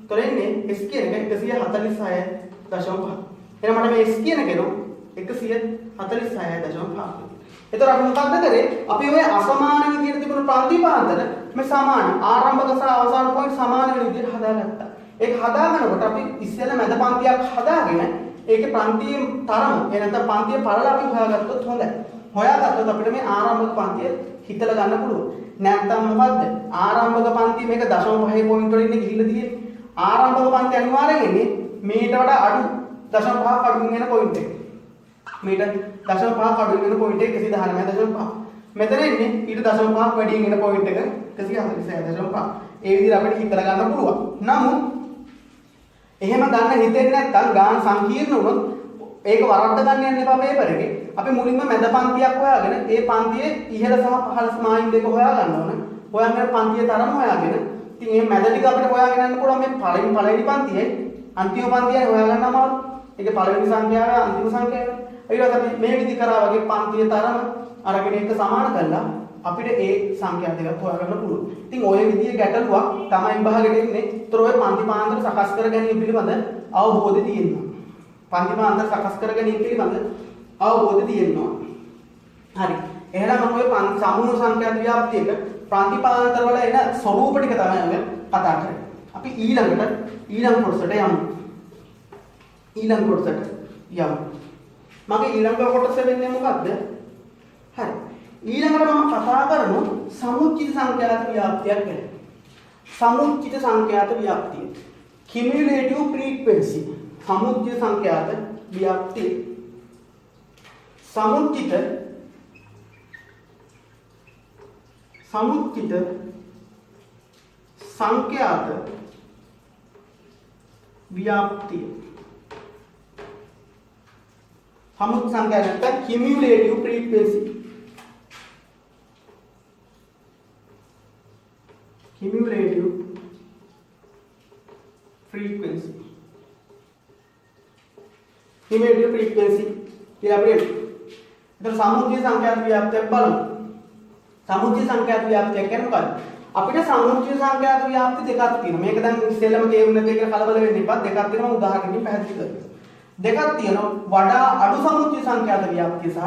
ඒතොර එන්නේ s කියන එක 146.5. එහෙනම් මට මේ s කියන එක එනවා 146.5. එතකොට අපි මොකක්ද කරේ? අපි ඔය අසමාන විදිහට තිබුණු පන්ති පාන්දර මේ සමාන ආරම්භක සහ අවසාන පොයින්ට් සමාන වෙන විදිහට හදාගත්තා. ඒක හදාගනකොට අපි ඉස්සෙල්ලා මැද පන්තියක් හදාගෙන ඒකේ පන්තියේ තරම නැත්නම් පන්තියේ පළල අපි හොයාගත්තොත් හොඳයි. හොයාගත්තොත් අපිට මේ ආරම්භක පන්තිය හිතලා ගන්න පුළුවන්. නැත්නම් මොකද්ද? ආරම්භක පන්තිය මේක 0.5 පොයින්ට් වලින් ගිහිල්ලා තියෙන්නේ. ආරම්භක පන්තිය අනිවාර්යෙන් එන්නේ මේට වඩා අඩු 0.5ක් අඩුවෙන් එන පොයින්ට් එක. මේට 0.5ක් අඩුවෙන් එන පොයින්ට් එක 119.5. මෙතන එන්නේ ඊට 0.5ක් වැඩියෙන් එන පොයින්ට් එක 146.5. ඒ විදිහට අපිට හිතලා ගන්න පුළුවන්. නමුත් එහෙම ගන්න හිතෙන්නේ නැත්නම් ගාන සංකීර්ණ වුණොත් ඒක වරද්ද ගන්න යන්න එපා පේපර් එකේ. අපි මුලින්ම මැද පන්තියක් හොයාගෙන ඒ පන්තියේ ඉහළ සහ පහළ මායිම් දෙක හොයා ගන්න ඕන. හොයාගෙන පන්තියේ තරම හොයාගෙන ඉතින් මේ මැද ටික අපිට හොයාගෙන යන්න පුළුවන් මේ පළවෙනි පන්තියයි අන්තිම පන්තියයි හොයාගන්න අමාරු. ඒකේ පළවෙනි සංඛ්‍යාව අන්තිම සංඛ්‍යාව. ඊට අපි මේ විදි කරා වගේ පන්තියේ තරම අරගෙන එක සමාන කරලා අපිට ඒ සංඛ්‍යා දෙකක් හොයාගන්න පුළුවන්. ඉතින් ඔය විදිහේ ගැටලුවක් තමයි විභාගෙට එන්නේ. ඒතර ඔය පන්ති පාන්දර සකස් කර ගැනීම පිළිබඳ අවබෝධය තියෙනවා. පන්ති පාන්දර සකස් කර ගැනීම පිළිබඳ අවබෝධය තියෙනවා. හරි. එහෙනම් මම ඔය සමූහ සංඛ්‍යා ව්‍යාප්තියක පන්ති පාන්දර වල එන ස්වරූප ටික තමයි ඔය කතා කරන්නේ. අපි ඊළඟ කොටසට යමු. ඊළඟ කොටසට යමු. මගේ ඊළඟ කොටස වෙන්නේ මොකද්ද? හරි. ඊළඟට මම කතා කරමු සමුච්චිත සංඛ්‍යාත ව්‍යාප්තියක් ගැන. සමුච්චිත සංඛ්‍යාත ව්‍යාප්තිය. cumulative frequency. සමුච්චිත සංඛ්‍යාත ව්‍යාප්තිය. සමුච්චිත සංඛ්‍යාත ව්‍යාප්තිය. සමුච්චිත සංඛ්‍යාත නැත්නම් cumulative frequency. frequency. Immediate frequency කියලා අපිට. එතකොට සමුච්චය සංඛ්‍යාත ව්‍යාප්තියක් බලමු. සමුච්චය සංඛ්‍යාත ව්‍යාප්තියක් කියන්නේ මොකක්ද? අපිට සමුච්චය සංඛ්‍යාත ව්‍යාප්ති දෙකක් තියෙනවා. මේක දැන් ඉස්සෙල්ලම තේරුම් නැති කියලා කලබල වෙන්න එපා. දෙකක් තියෙනවා මම උදාහරණකින් පැහැදිලි කරනවා. දෙකක් තියෙනවා වඩා අඩු සමුච්චය සංඛ්‍යාත ව්‍යාප්තිය සහ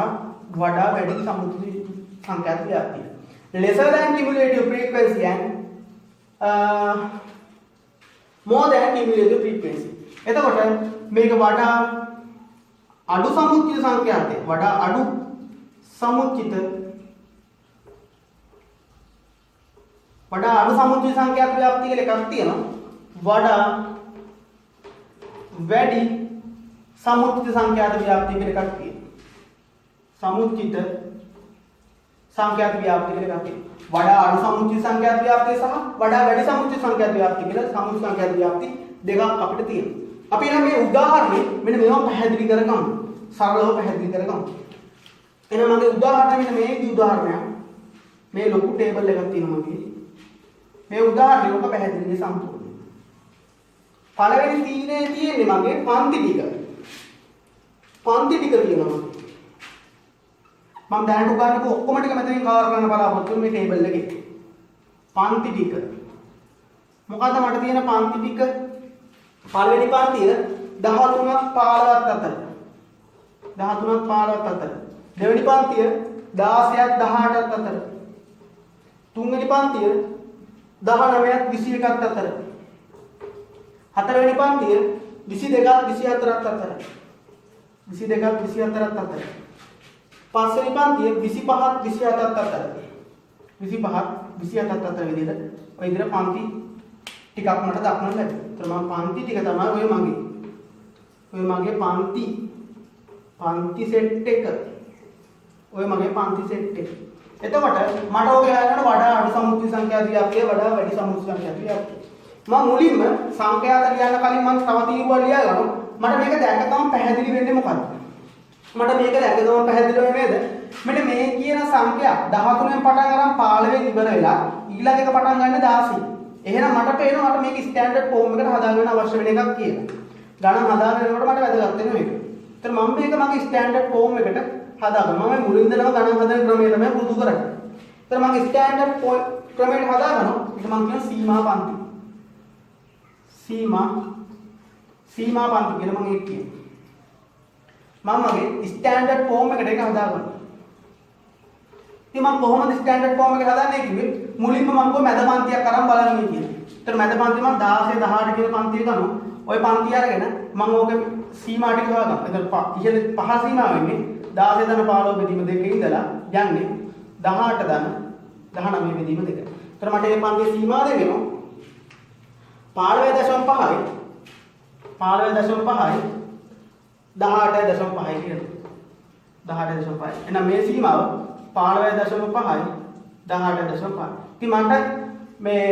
වඩා වැඩි සමුච්චය සංඛ්‍යාත ව්‍යාප්තිය. Lesser than cumulative frequency and more than cumulative frequency. එතකොට මේක වඩා අඩු සමුච්චිත සංඛ්‍යාතය වඩා අඩු සමුච්චිත සංඛ්‍යාත ව්‍යාප්තිය කියලා එකක් තියෙනවා. වඩා වැඩි සමුච්චිත සංඛ්‍යාත ව්‍යාප්තිය කියලා එකක් තියෙනවා. සමුච්චිත සංඛ්‍යාත ව්‍යාප්තිය කියලා එකක් තියෙනවා. වඩා අඩු සමුච්චිත සංඛ්‍යාත ව්‍යාප්තිය සහ වඩා වැඩි සමුච්චිත සංඛ්‍යාත ව්‍යාප්තිය කියලා සමුච්චිත සංඛ්‍යාත ව්‍යාප්ති දෙකක් අපිට තියෙනවා. අපි එහෙනම් මේ උදාහරණේ මෙන්න මේවා පැහැදිලි කරගමු. සරලව පැහැදිලි කරගමු. එහෙනම් මගේ උදාහරණය මෙන්න මේ උදාහරණයක්. මේ ලොකු ටේබල් එකක් තියෙනවා මගේ. මේ උදාහරණය ඔක පැහැදිලි සම්පූර්ණ. පළවෙනි තීරයේ තියෙන්නේ මගේ පන්ති ටික. පන්ති ටික තියෙනවා. මම දැනට උගන්වපු ඔක්කොම ටික මෙතනින් කවර් කරන්න බලාපොරොත්තු මේ ටේබල් එකේ. පන්ති ටික. මොකද්ද මට තියෙන පන්ති ටික? පළවෙනි පන්තිය 13ක් 15ක් අතර. 13ක් 15ක් අතර. දෙවෙනි පන්තිය 16ක් 18ක් අතර. තුන්වෙනි පන්තිය 19ක් 21ක් අතර. හතරවෙනි පන්තිය 22ක් 24ක් අතර. 22ක් 24ක් අතර. පස්වෙනි පන්තිය 25ක් 27ක් අතර. 25ක් 27ක් අතර විදිහට ඔය විදිහට පන්ති ටිකක් මට දක්වන්න ලැබෙනවා. ඒතර මම පන්ති ටික තමයි ඔය මගේ. ඔය මගේ පන්ති සෙට් එක. ඔය මගේ පන්ති සෙට් එක. එතකොට මට ඔය ගණනට වඩා අඩු සමුච්චය සංඛ්‍යාත ව්‍යාප්තිය වඩා වැඩි සමුච්චය සංඛ්‍යාත ව්‍යාප්තිය. මම මුලින්ම සංඛ්‍යාත ලියන්න කලින් මම තව තීරුවක් ලියා ගන්නවා. මට මේක දැක ගමන් පැහැදිලි වෙන්නේ මොකද්ද? මට මේක දැක ගමන් පැහැදිලි වෙන්නේ නේද? මෙන්න මේ කියන සංඛ්‍යා 13න් පටන් අරන් 15 ඉවර වෙලා ඊළඟ එක පටන් ගන්න 16. එහෙනම් මට පේනවා මට මේක ස්ටෑන්ඩඩ් ෆෝම් එකට හදාගන්න අවශ්‍ය වෙන එකක් කියලා. ගණන් හදාගන්නකොට මට වැදගත් වෙනවා මේක. ඒතර මම මේක මගේ ස්ටෑන්ඩඩ් ෆෝම් එකට හදාගන්න. මම මුලින් ඉඳලම ගණන් හදන ක්‍රමය තමයි පුරුදු කරන්නේ. ඒතර මම ස්ටෑන්ඩඩ් ක්‍රමයට හදාගන්නවා. ඊට මම කියන සීමා පන්ති. සීමා පන්ති කියලා මම ඒක කියනවා. මම මගේ ස්ටෑන්ඩඩ් ෆෝම් එකට ඒක හදාගන්නවා. ඉතින් මම කොහොමද ස්ටෑන්ඩඩ් ෆෝම් එක හදාන්නේ කිව්වේ? මුලින්ම මම කො මැද පන්තියක් අරන් බලන්න කියලා. ඒතර මැද පන්ති මම 16 18 කියන පන්තිය ගන්නවා. ওই පන්තිය අරගෙන මම ඕකේ සීමා ටික හොයාගන්නවා. ඒතර ඉහළ පහ සීමා වෙන්නේ 16 ධන 15 බෙදීම දෙකේ ඉඳලා යන්නේ 18 ධන 19 බෙදීම දෙක. ඒතර මට මේ පන්තියේ සීමා දෙවෙනවා 15.5යි 18.5යි කියනවා. 18.5. එහෙනම් මේ සීමාව 15.5යි 18.5. ඉතින් මට මේ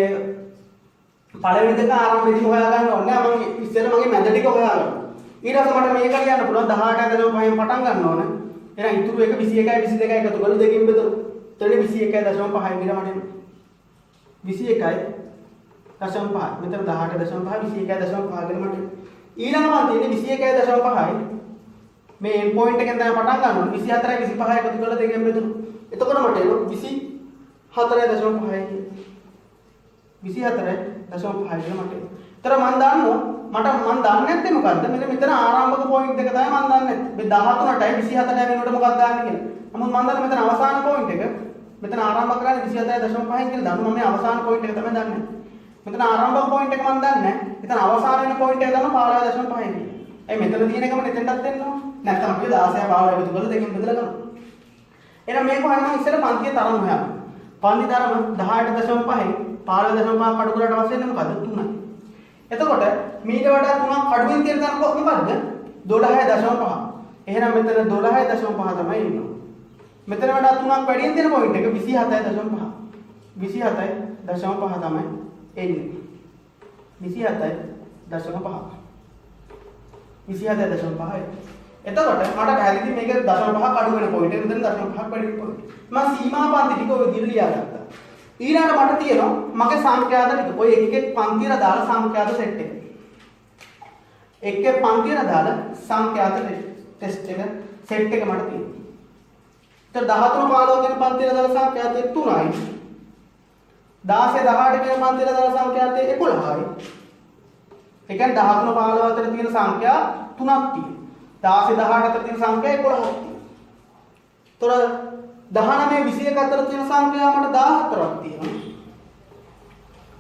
පළවෙනි දෙක ආරම්භයේදී හොයාගන්න ඕනේ. මම ඉස්සෙල්ලා මගේ මැද ටික හොයාගන්නවා. ඊට පස්සේ මට මේක කියන්න පුළුවන් 18.5න් පටන් ගන්න ඕනේ. එහෙනම් ඉතුරු එක 21යි 22යි එකතු කරලා දෙකෙන් බෙදමු. එතන 21.5 කියලා මට එනවා. 21.5. මෙතන 18.5 21.5 කියලා මට ඊළඟ පන්තියේ 21.5යි මේ පොයින්ට් එකෙන් තමයි පටන් ගන්න ඕනේ. 24යි 25යි එකතු කරලා දෙකෙන් බෙදමු. එතකොට මට එනවා 24.5යි. 24.5 කියලා මට. ඒතර මම දන්නවා මම දන්නේ නැත්තේ මොකද්ද? මෙන්න මෙතන ආරම්භක පොයින්ට් එක තමයි මම දන්නේ. මේ 13ටයි 24ටයි වෙනකොට මොකක්ද දාන්නේ කියලා. නමුත් මම දන්නේ මෙතන අවසාන පොයින්ට් එක. මෙතන ආරම්භ කරන්නේ 24.5 කියලා දන්නවා. මම මේ අවසාන පොයින්ට් එක තමයි දන්නේ. මෙතන ආරම්භක පොයින්ට් එක මම දන්නේ නැහැ. මෙතන අවසාන වෙන පොයින්ට් එක තමයි 15.5 කියන්නේ. ඒ මෙතන තියෙන එකම මෙතෙන්ටත් එන්නවා. නැත්නම් අපි 16 15 එකතු කරලා දෙකෙන් බෙදලා ගන්නවා. එහෙනම් මේක හරියම ඉස්සෙල්ලා පන්තියේ තරම හොයන්න. පන්ති තරම 18.5යි 15.5 කඩු කරලා අවශ්‍ය වෙන්නේ මොකද්ද? 3යි. එතකොට මීට වඩා 3ක් අඩුවෙන් තියෙන තැන මොකද්ද? 12.5. එහෙනම් මෙතන 12.5 තමයි ඉන්නේ. මෙතන වඩා 3ක් වැඩියෙන් තියෙන පොයින්ට් එක 27.5. 27.5 තමයි එන්නේ. 27.5. 27.5. එතකොට මට පැහැදිලි මේක 0.5ක් අඩු වෙන පොයින්ට් එක මෙතන 0.5ක් වැඩි වෙන පොයින්ට්. මම සීමා පන්ති ටික ඔය විදිහට ලියාගත්තා. ඊළඟට මට තියෙනවා මගේ සංඛ්‍යාත ටික. ඔය එක එක පන්තියට දාලා සංඛ්‍යාත සෙට් එක. එකේ පන්තිය දාලා සංඛ්‍යාත ටෙස්ට් එක සෙට් එක මට තියෙනවා. ඒතර 13 15 කියන පන්තිය දාලා සංඛ්‍යාත 3යි. 16 18 කියන පන්තිය දාලා සංඛ්‍යාත 11යි. ඒ කියන්නේ 13 15 අතර තියෙන සංඛ්‍යා 3ක් තියෙනවා. 16 18 අතර තියෙන සංඛ්‍යා 11ක් තියෙනවා. ඒතර 19 21 අතර තියෙන සංඛ්‍යා මට 14ක් තියෙනවා.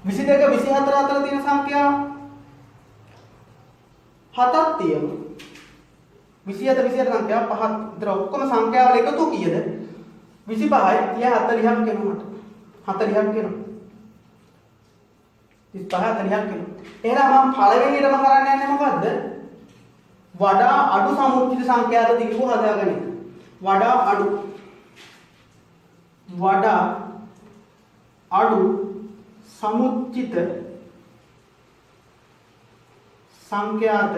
22 24 අතර තියෙන සංඛ්‍යා 7ක් තියෙනවා. 27 24 සංඛ්‍යා 5ක්. ඒතර ඔක්කොම සංඛ්‍යා වල එකතු කීයද? 25යි. 40ක් වෙනවා මට. 40ක් වෙනවා. 35 40ක් වෙනවා. එහෙනම් මම පළවෙනියටම කරන්න යන්නේ මොකද්ද? වඩා අඩු සමුච්චිත සංඛ්‍යාත දිගු හදාගන්න. වඩා අඩු සමුච්චිත සංඛ්‍යාත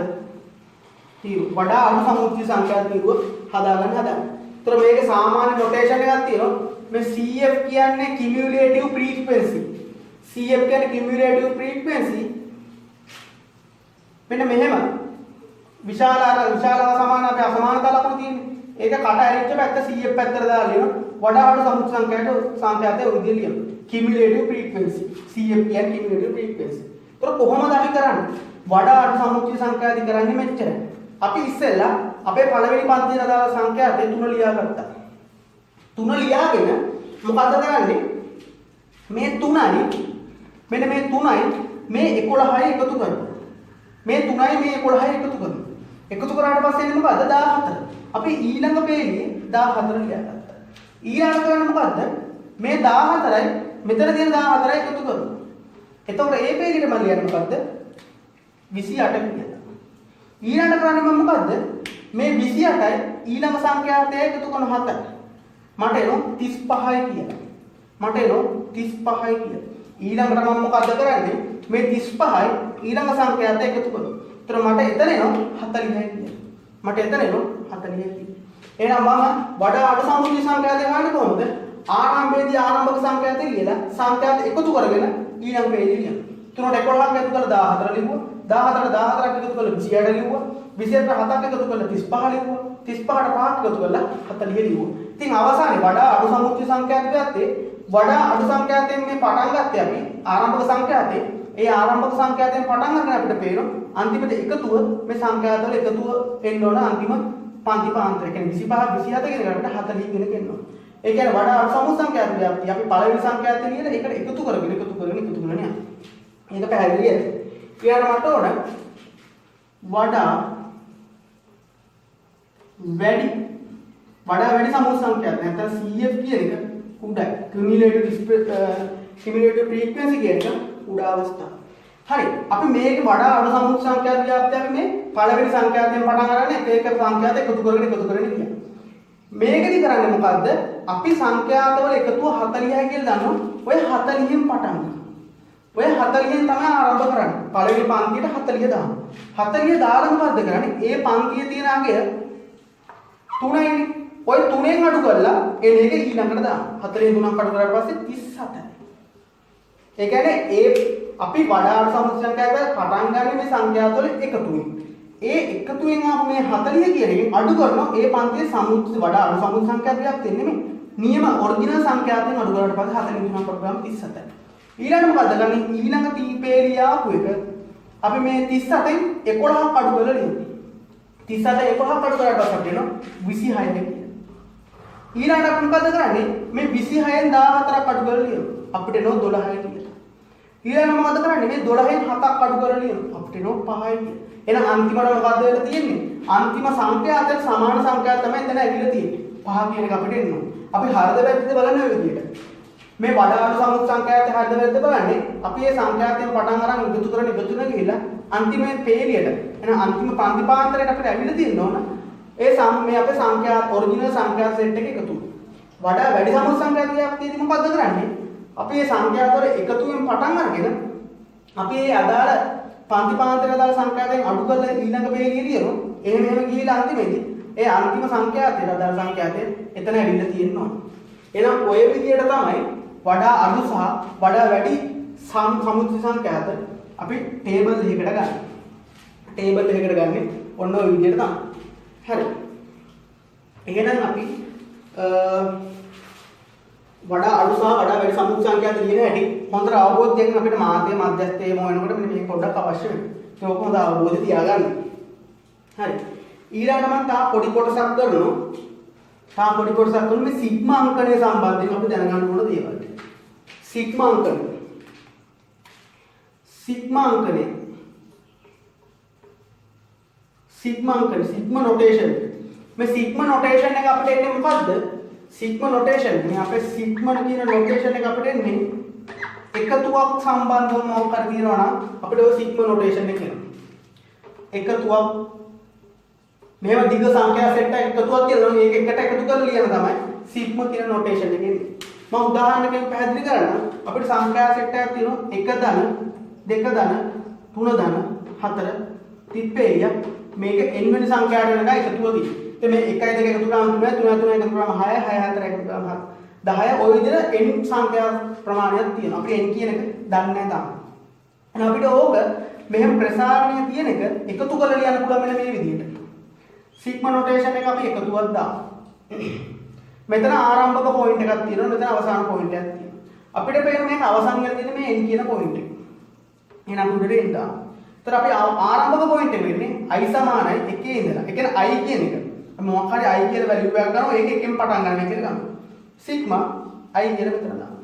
තීරු වඩා අඩු සමුච්චිත සංඛ්‍යාත තීරුව හදාගන්න. ඒතර මේකේ සාමාන්‍ය නොටේෂන් එකක් තියෙනවා. මේ CF කියන්නේ cumulative frequency. CF කියන්නේ cumulative frequency. මෙන්න මෙහෙම විශාල සමාන අපේ අසමානතා ලකුණු තියෙන්නේ. ඒක කට ඇරිච්ච පැත්ත CF පැත්තට දාලා ලියනවා. වඩා අඩු සමුච්චිත සංඛ්‍යාතයේ උරුදිය ලියනවා. cumulative frequency. CF කියන්නේ cumulative frequency. ඒතර කොහොමද අපි කරන්නේ? වඩා අඩු සමුච්චිත සංඛ්‍යාති කරන්නේ මෙච්චරයි. අපි ඉස්සෙල්ලා අපේ පළවෙනි පන්තියේ දාලා සංඛ්‍යාතේ 3 ලියාගත්තා. 3 ලියාගෙන මොකද කරන්නේ? මේ 3යි මෙන්න මේ 3යි මේ 11යි එකතු කරනවා. මේ 3යි මේ 11යි එකතු කරනවා. එකතු කරාට පස්සේ එන්නේ මොකද්ද? 14. අපි ඊළඟ පේන්නේ 14 ලියාගත්තා. ඊළඟ කරන්නේ මොකද්ද? මේ 14යි මෙතන තියෙන 14යි එකතු කරනවා. එතකොට මේ පේජෙට මම ලියන්නේ මොකද්ද? 28 කියලා. ඊළඟ කරන්නේ මම මොකද්ද? මේ 28යි ඊළඟ සංඛ්‍යාතය එකතු කරන 7යි. මට එනවා 35යි කියලා. මට එනවා 35යි කියලා. ඊළඟට මම මොකද්ද කරන්නේ? මේ 35යි ඊළඟ සංඛ්‍යාතය එකතු කරනවා. ඒතර මට එතන එනවා 40යි කියලා. මට එතන එනවා 40යි කියලා. එහෙනම් මම වඩා අඩු සමුච්චිත සංඛ්‍යාතය හොයන්නේ කොහොමද? ආරම්භයේදී ආරම්භක සංඛ්‍යාතය ලියලා සංඛ්‍යාත එකතු කරගෙන ඊළඟ පේජේ ලියනවා. 3ට 11ක් එකතු කරලා 14 ලිව්වා. 14ට 14ක් එකතු කරලා 28 ලිව්වා. 28ට 7ක් එකතු කරලා 35 ලිව්වා. 35ට 5ක් එකතු කරලා 40 ලිව්වා. ඉතින් අවසානයේ වඩා අඩු සමුච්චිත සංඛ්‍යාත ගත්තේ වඩා අඩු සංඛ්‍යාතයෙන් මේ පටන් ගත්තේ අපි ආරම්භක සංඛ්‍යාතේ. ඒ ආරම්භක සංඛ්‍යාතයෙන් පටන් ගන්න අපිට පේනවා අන්තිමට එකතුව මේ සංඛ්‍යාතවල එකතුව එන්න ඕන අන්තිම පන්ති පාන්තර. ඒ කියන්නේ 25 27 කියන එකට 40 කියන කෙනවා. ඒ කියන්නේ වඩා අඩු සමුච්චිත සංඛ්‍යාත ව්‍යාප්තිය අපි පළවෙනි සංඛ්‍යාතේ ලියලා ඒකට එකතු කරගෙන යනවා. මේක පැහැදිලිද? ඊළඟ මට ඕන වඩා වැඩි සමුච්චිත සංඛ්‍යාත නැත්නම් CF කියන එක උඩයි. cumulative frequency කියන එක උඩ අවස්ථාව. හරි. අපි මේක වඩා අඩු සමුච්චිත සංඛ්‍යාත ව්‍යාප්තිය අපි මේ පළවෙනි සංඛ්‍යාතයෙන් පටන් අරගෙන එක සංඛ්‍යාත එකතු කරගෙන කියනවා. මේකෙදි කරන්නේ මොකද්ද? අපි සංඛ්‍යාතවල එකතුව 40යි කියලා දන්නවා. ඔය 40න් පටන් ගන්න. ඔය 40න් තමයි ආරම්භ කරන්නේ. පළවෙනි පන්තියට 40 දානවා. 40 දාලා මොකද්ද කරන්නේ? ඒ පන්තියේ තියෙන අගය 3යිනේ. ඔය 3ෙන් අඩු කරලා එන එක ඊළඟට දානවා. 4ෙන් 3ක් අඩු කරාට පස්සේ 37යි. ඒ කියන්නේ අපි වඩා අඩු සමුච්චිත සංඛ්‍යාත පටන් ගන්න මේ සංඛ්‍යාතවල එකතුවෙන්. ඒ එකතුවෙන් ආපු මේ 40 කියන එකෙන් අඩු කරනවා ඒ පන්තියේ සමුච්චිත වඩා අඩු සමුච්චිත සංඛ්‍යාතයක් දෙන්නේ නෙමෙයි. නියම ඔරිජිනල් සංඛ්‍යාතයෙන් අඩු කරාට පස්සේ 4ෙන් 3ක් අඩු කරාම 37යි. ඊළඟ මොකද කරන්නේ? ඊළඟ තීපේලිය ආපු එක අපි මේ 38න් 11ක් අඩු කරලා ලියනවා. 37 11ක් අඩු කරාට පස්සේ අපිට එනවා 26 කියලා. ඊළඟට අපි මොකද කරන්නේ? මේ 26න් 14ක් අඩු කරලා ලියනවා. අපිට එනවා 12යි කියලා. ඊළඟට මොකද කරන්නේ? මේ 12න් 7ක් අඩු කරලා ලියනවා. අපිට එනවා 5යි කියලා. එහෙනම් අන්තිමට මොකද වෙලා තියෙන්නේ? අන්තිම සංඛ්‍යාතයට සමාන සංඛ්‍යාත තමයි එතන ඇවිල්ලා තියෙන්නේ. 5 කියන එක අපිට එනවා. අපි හරිද වැරදිද බලන්න ඔය විදියට. මේ වඩා අඩු සමුච්චිත සංඛ්‍යාතය හරිද වැරදිද බලන්නේ අපි මේ සංඛ්‍යාතයෙන් පටන් අරන් ඉක්තු කරන ගිහිල්ලා අන්තිමේ පේලියට එහෙනම් අන්තිම පන්ති පාන්තරයට අපිට ඇවිල්ලා තියෙන්න ඕන ඒ මේ අපේ සංඛ්‍යාත ඔරිජිනල් සංඛ්‍යාත සෙට් එක එකතු වඩා වැඩි සමුච්චිත සංඛ්‍යාතයක් තියෙදි මොකද්ද කරන්නේ අපි මේ සංඛ්‍යාත වල එකතුවෙන් පටන් අරගෙන අපි මේ අදාළ පන්ති පාන්තරයට අදාළ සංඛ්‍යාතයෙන් අඩු කරලා ඊළඟ පේලිය ලියනවා එහෙම ගිහිල්ලා අන්තිමේදී ඒ අන්තිම සංඛ්‍යාතයට අදාළ සංඛ්‍යාතය එතන ඇවිල්ලා තියෙන්න ඕන එහෙනම් ඔය විදියට තමයි වඩා අඩු සහ වඩා වැඩි සමුච්චිත සංඛ්‍යාත අපි ටේබල් එකකට ගන්න. ටේබල් එකකට ගන්නෙ ඔන්න ඔය විදිහට තමයි. හරි. එහෙනම් අපි වඩා අඩු සහ වඩා වැඩි සම්මුඛ සංඛ්‍යාත ලියන හැටි හොඳට අවබෝධයෙන් අපිට මාධ්‍ය මධ්‍යස්ථයේ මොනකොට මෙන්න මේක පොඩ්ඩක් අවශ්‍ය වෙනවා. ඒක හොඳ අවබෝධය තියාගන්න. හරි. ඊළඟට මම තා පොඩි කොටසක් කරනවා. තා පොඩි කොටසක් කරන මේ සිග්මා අංකණය සම්බන්ධයෙන් අපි දැනගන්න ඕන දේවල්. සිග්මා අංකණය. සිග්මා අංකණය. සිග්මා අංකණය සිග්මා නොටේෂන්. මේ සිග්මා නොටේෂන් එක අපිට එන්නේ මොකද්ද? සිග්මා නොටේෂන් මේ අපේ සිග්මා කියන නොටේෂන් එක අපිට එන්නේ එකතුවක් සම්බන්ධව මොකක් හරි තියෙනවා නම් අපිට ඔය සිග්මා නොටේෂන් එක කියනවා. එකතුවක් මේවා දිග සංඛ්‍යා සෙට් එකක් එකතුවක් තියෙනවා. මේක එකට එකතු කරලා ලියන තමයි සිග්මා කියන නොටේෂන් එකේ එන්නේ. මම උදාහරණයකින් පැහැදිලි කරන්නම්. අපිට සංඛ්‍යා සෙට් එකක් තියෙනවා 1 ධන 2 ධන 3 ධන 4 තිප්පේය. මේක n වෙනි සංඛ්‍යාවට වෙනකන් එකතුව තියෙනවා. ඉතින් මේ 1 2 එකතු කරාම 3 3 3 එකතු කරාම 6 6 4 එකතු කරාම 10 ඔය විදිහට n සංඛ්‍යා ප්‍රමාණයක් තියෙනවා. අපි n කියන එක දන්නේ නැහැ තාම. එහෙනම් අපිට ඕක මෙහෙම ප්‍රසාරණය තියෙන එක එකතු කරලා ලියන්න පුළුවන් මෙන්න මේ විදිහට. සිග්මා නොටේෂන් එක අපි එකතුවක් දාමු. මෙතන ආරම්භක පොයින්ට් එකක් තියෙනවා. මෙතන අවසාන පොයින්ට් එකක් තියෙනවා. අපිට පේන මේක අවසන් වෙලා තියෙන මේ n කියන පොයින්ට් එක. එහෙනම් උඩට n දාමු. ඒතර අපි ආරම්භක පොයින්ට් එක වෙන්නේ i සමානයි 1 ඉඳලා. ඒ කියන්නේ i කියන එක. මොකක් හරි i කියලා වැලියු එකක් ගන්නවා. ඒක එකෙන් පටන් ගන්න කියලා ගන්නවා. සිග්මා i කියලා මෙතන දාමු.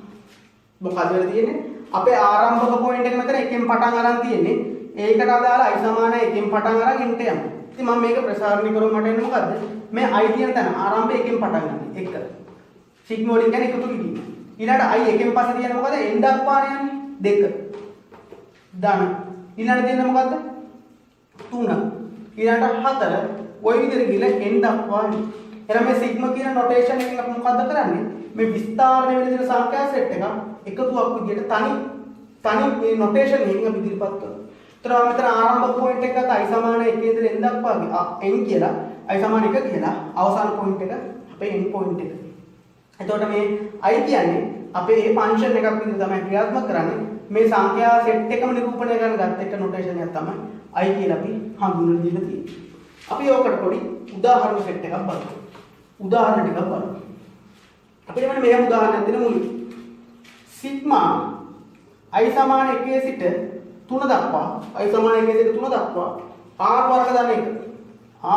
මොකද වෙලා තියෙන්නේ? අපේ ආරම්භක පොයින්ට් එක මෙතන එකෙන් පටන් අරන් තියෙන්නේ. ඒකට අදාළ i සමානයි එකෙන් පටන් අරන් int යනවා. ඉතින් මම මේක ප්‍රසාරණය කරුවොත් මට එන්නේ මොකද්ද? මේ i කියන තැන ආරම්භය එකෙන් පටන් ගන්න. 1. සිග්මා වලින් කියන්නේ එකතු කිරීම. ඊළඟට i එකෙන් පස්සේ තියෙන්නේ මොකද? n දක්වානේ යන්නේ 2. ධන. ඊළඟට තියෙන්නේ මොකද්ද? 3. ඊළඟට 4. ওই විදිහට ගිහලා n දක්වා යන්නේ. එහෙනම් මේ සිග්මා කියන නොටේෂන් එකෙන් අපි මොකද්ද කරන්නේ? මේ විස්තරණය වෙන විදිහට සංඛ්‍යා සෙට් එක එකතුවක් විදිහට තනි මේ නොටේෂන් එකෙන් අපි ඉදිරිපත් කරනවා. ඒතර මෙතන ආරම්භක පොයින්ට් එක ගත්තා i සමාන 1 ඉඳලා n දක්වා n කියලා i සමාන 1 කියලා අවසාන පොයින්ට් එක අපේ n පොයින්ට් එක. එතකොට මේ i කියන්නේ අපේ මේ ෆන්ක්ෂන් එකක් විදිහට තමයි ක්‍රියාත්මක කරන්නේ. මේ සංඛ්‍යා සෙට් එකම නිරූපණය කරන ගත්ත එක නොටේෂන් එකක් තමයි i කියලා අපි හඳුන්වලා දීලා තියෙන්නේ. අපි ඕකට පොඩි උදාහරණ සෙට් එකක් බලමු. උදාහරණ ටිකක් බලමු. අපිට මෙන්න මේ උදාහරණයක් දෙන්න මුලින්. සිග්මා i සමාන 1 සිට 3 දක්වා i සමාන 1 සිට 3 දක්වා r වර්ග ධන 1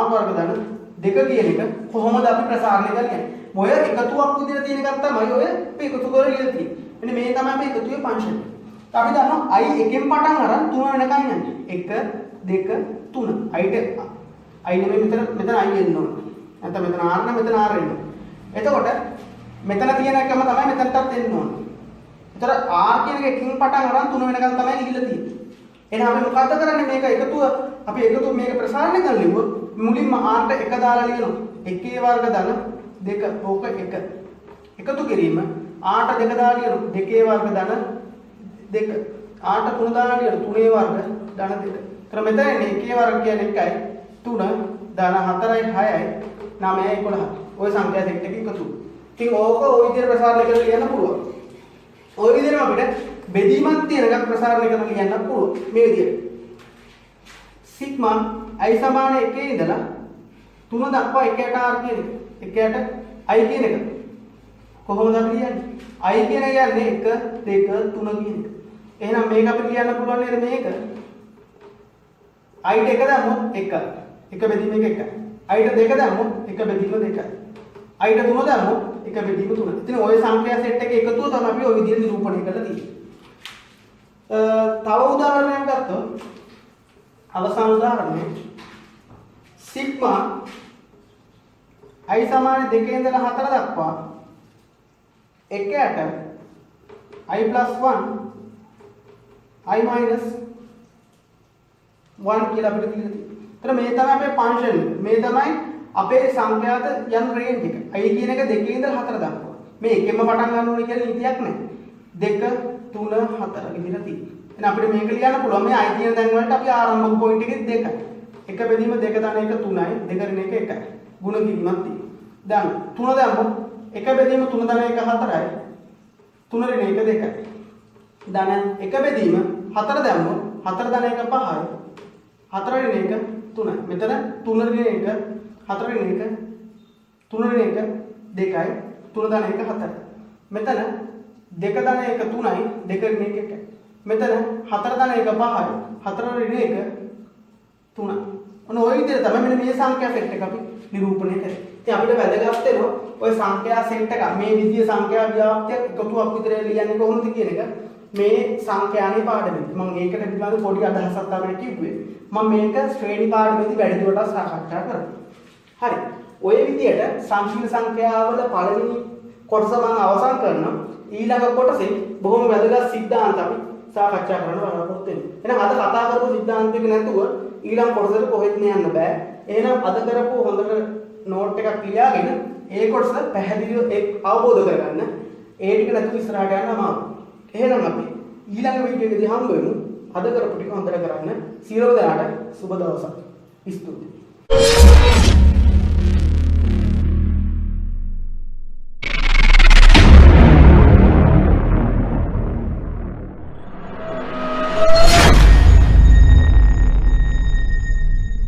r වර්ග ධන 2 කියන එක කොහොමද අපි ප්‍රසාරණය කරන්නේ? මොය එකතුවක් විදිහට තියෙන එකක් තමයි ඔය අපි එකතු කරලා ලියලා තියෙන්නේ. මෙන්න මේ තමයි අපි එකතුවේ ෆන්ක්ෂන් එක. අපි දන්නවා i එකෙන් පටන් අරන් 3 වෙනකන් යන්නේ. 1 2 3 i නෙමෙයි මෙතන i එන්න ඕන. නැත්නම් මෙතන r නම් මෙතන r එන්න. එතකොට මෙතන තියෙන එකම තමයි මෙතනටත් එන්න ඕන. ඒතර r කියන එක එකකින් පටන් අරන් 3 වෙනකන් තමයි ගිහිල්ලා තියෙන්නේ. එහෙනම් අපි මොකද්ද කරන්නේ? මේක එකතුව අපි එකතුව මේක ප්‍රසාරණය කරලා ලියුවොත් මුලින්ම r ට 1 දාලා ලියනවා. 1 වර්ග ධන 2 ඕක 1. එකතු කිරීම r ට 2 දාලා ලියනවා. 2 වර්ග ධන 2. r ට 3 දාලා ලියනවා. 3 වර්ග ධන 2. ඒතර මෙතන එන්නේ 1 වර්ග කියන්නේ 1යි 3 ධන 4යි 6යි 9යි 11. ওই සංඛ්‍යා සෙට් එකකින් එකතු. ඉතින් ඕක ওই විදිහට ප්‍රසාරණය කරලා ලියන්න පුළුවන්. ওই විදිහටම අපිට බෙදීමක් තියෙන එකක් ප්‍රසාරණය කරලා ලියන්න පුළුවන්. මේ විදිහට. සිග්මා i සමාන 1 ඉඳලා 3 දක්වා 1ට r කියන එක. 1ට i කියන එක. කොහොමද අපි ලියන්නේ? i කියන එක යන්නේ 1 2 3 කියන එක. එහෙනම් මේක අපිට ලියන්න පුළුවන් නේද මේක? i ට 1 දැම්මොත් 1. 1 බෙදීම 1 1. i ට 2 දැම්මොත් 1 බෙදීම 2යි. i ට 3 දැම්මොත් 1 බෙදීම 3. ඉතින් ওই සංඛ්‍යා සෙට් එකේ එකතුව තමයි අපි ওই විදිහට නිරූපණය කරලා තියෙන්නේ. තව උදාහරණයක් ගත්තොත් අවසාන උදාහරණය සිග්මා i සමාන 2 ඉඳලා 4 දක්වා 1ට i + 1 i - 1 කියලා අපිට දීලා තියෙනවා. ඒතර මේ තමයි අපේ ෆන්ක්ෂන් එක. මේ තමයි අපේ සංඛ්‍යාත යන රේන්ජ් එක. i කියන එක 2 ඉඳලා 4 දක්වා. මේ එකෙන්ම පටන් ගන්න ඕනේ කියලා නීතියක් නැහැ. 2 3 4 විදිහට තියෙනවා. එහෙනම් අපිට මේක ලියන්න පුළුවන් මේ i කියන තැන් වලට අපි ආරම්භක පොයින්ට් එකේ 2යි. 1 බෙදීම 2 ධන 1 3යි. 2 රින 1 1යි. ගුණ කිරීමක් තියෙනවා. දැන් 3 දැම්මොත් 1 බෙදීම 3 ධන 1 4යි. 3 රින 1 2යි. ධන 1 බෙදීම 4 දැම්මොත් 4 ධන 1 5යි. 4 වෙනි එක 3යි. මෙතන 3 වෙනි එක 4 වෙනි එක 3 වෙනි එක 2යි 3 දාන එක 4යි. මෙතන 2 දාන එක 3යි 2 වෙනි එක 1යි. මෙතන 4 දාන එක 5යි 4 වෙනි එක 3යි. ඔන්න ওই විදිහට තමයි මෙන්න මේ සංඛ්‍යා සෙට් එක අපි නිරූපණය කරන්නේ. ඉතින් අපිට වැදගත් වෙනවා ওই සංඛ්‍යා සෙට් එක මේ විදිහේ සංඛ්‍යා ව්‍යාප්තියක් එකතුවක් විතර ලියන්නේ කොහොමද කියන එක මේ සංඛ්‍යානේ පාඩමේදී මම ඒකට පිළිබඳව පොඩි අදහසක් තමයි කිව්වේ. මම මේක ශ්‍රේණි පාඩමේදී වැඩිදුරටත් සාකච්ඡා කරනවා. හරි. ওই විදිහට සංකීර්ණ සංඛ්‍යාවල පළවෙනි කොටස මම අවසන් කරනවා. ඊළඟ කොටසේ බොහොම වැදගත් સિદ્ધාන්ත අපි සාකච්ඡා කරන්න බලාපොරොත්තු වෙනවා. එහෙනම් අද කතා කරපු સિદ્ધාන්තික නැතුව ඊළඟ කොටසට කොහෙත්ම යන්න බෑ. එහෙනම් අද කරපු හොඳට නෝට් එකක් ලියාගෙන ඒ කොටස පැහැදිලිව අවබෝධ කරගන්න. ඒ ටික නැතුව ඉස්සරහට යන්න අමාරුයි. එහෙනම් අපි ඊළඟ වීඩියෝ එකේදී හම්බ වෙමු. අද කරපු ටික හොඳට කරන්න. සියලු දෙනාට සුබ දවසක්. ස්තුතියි.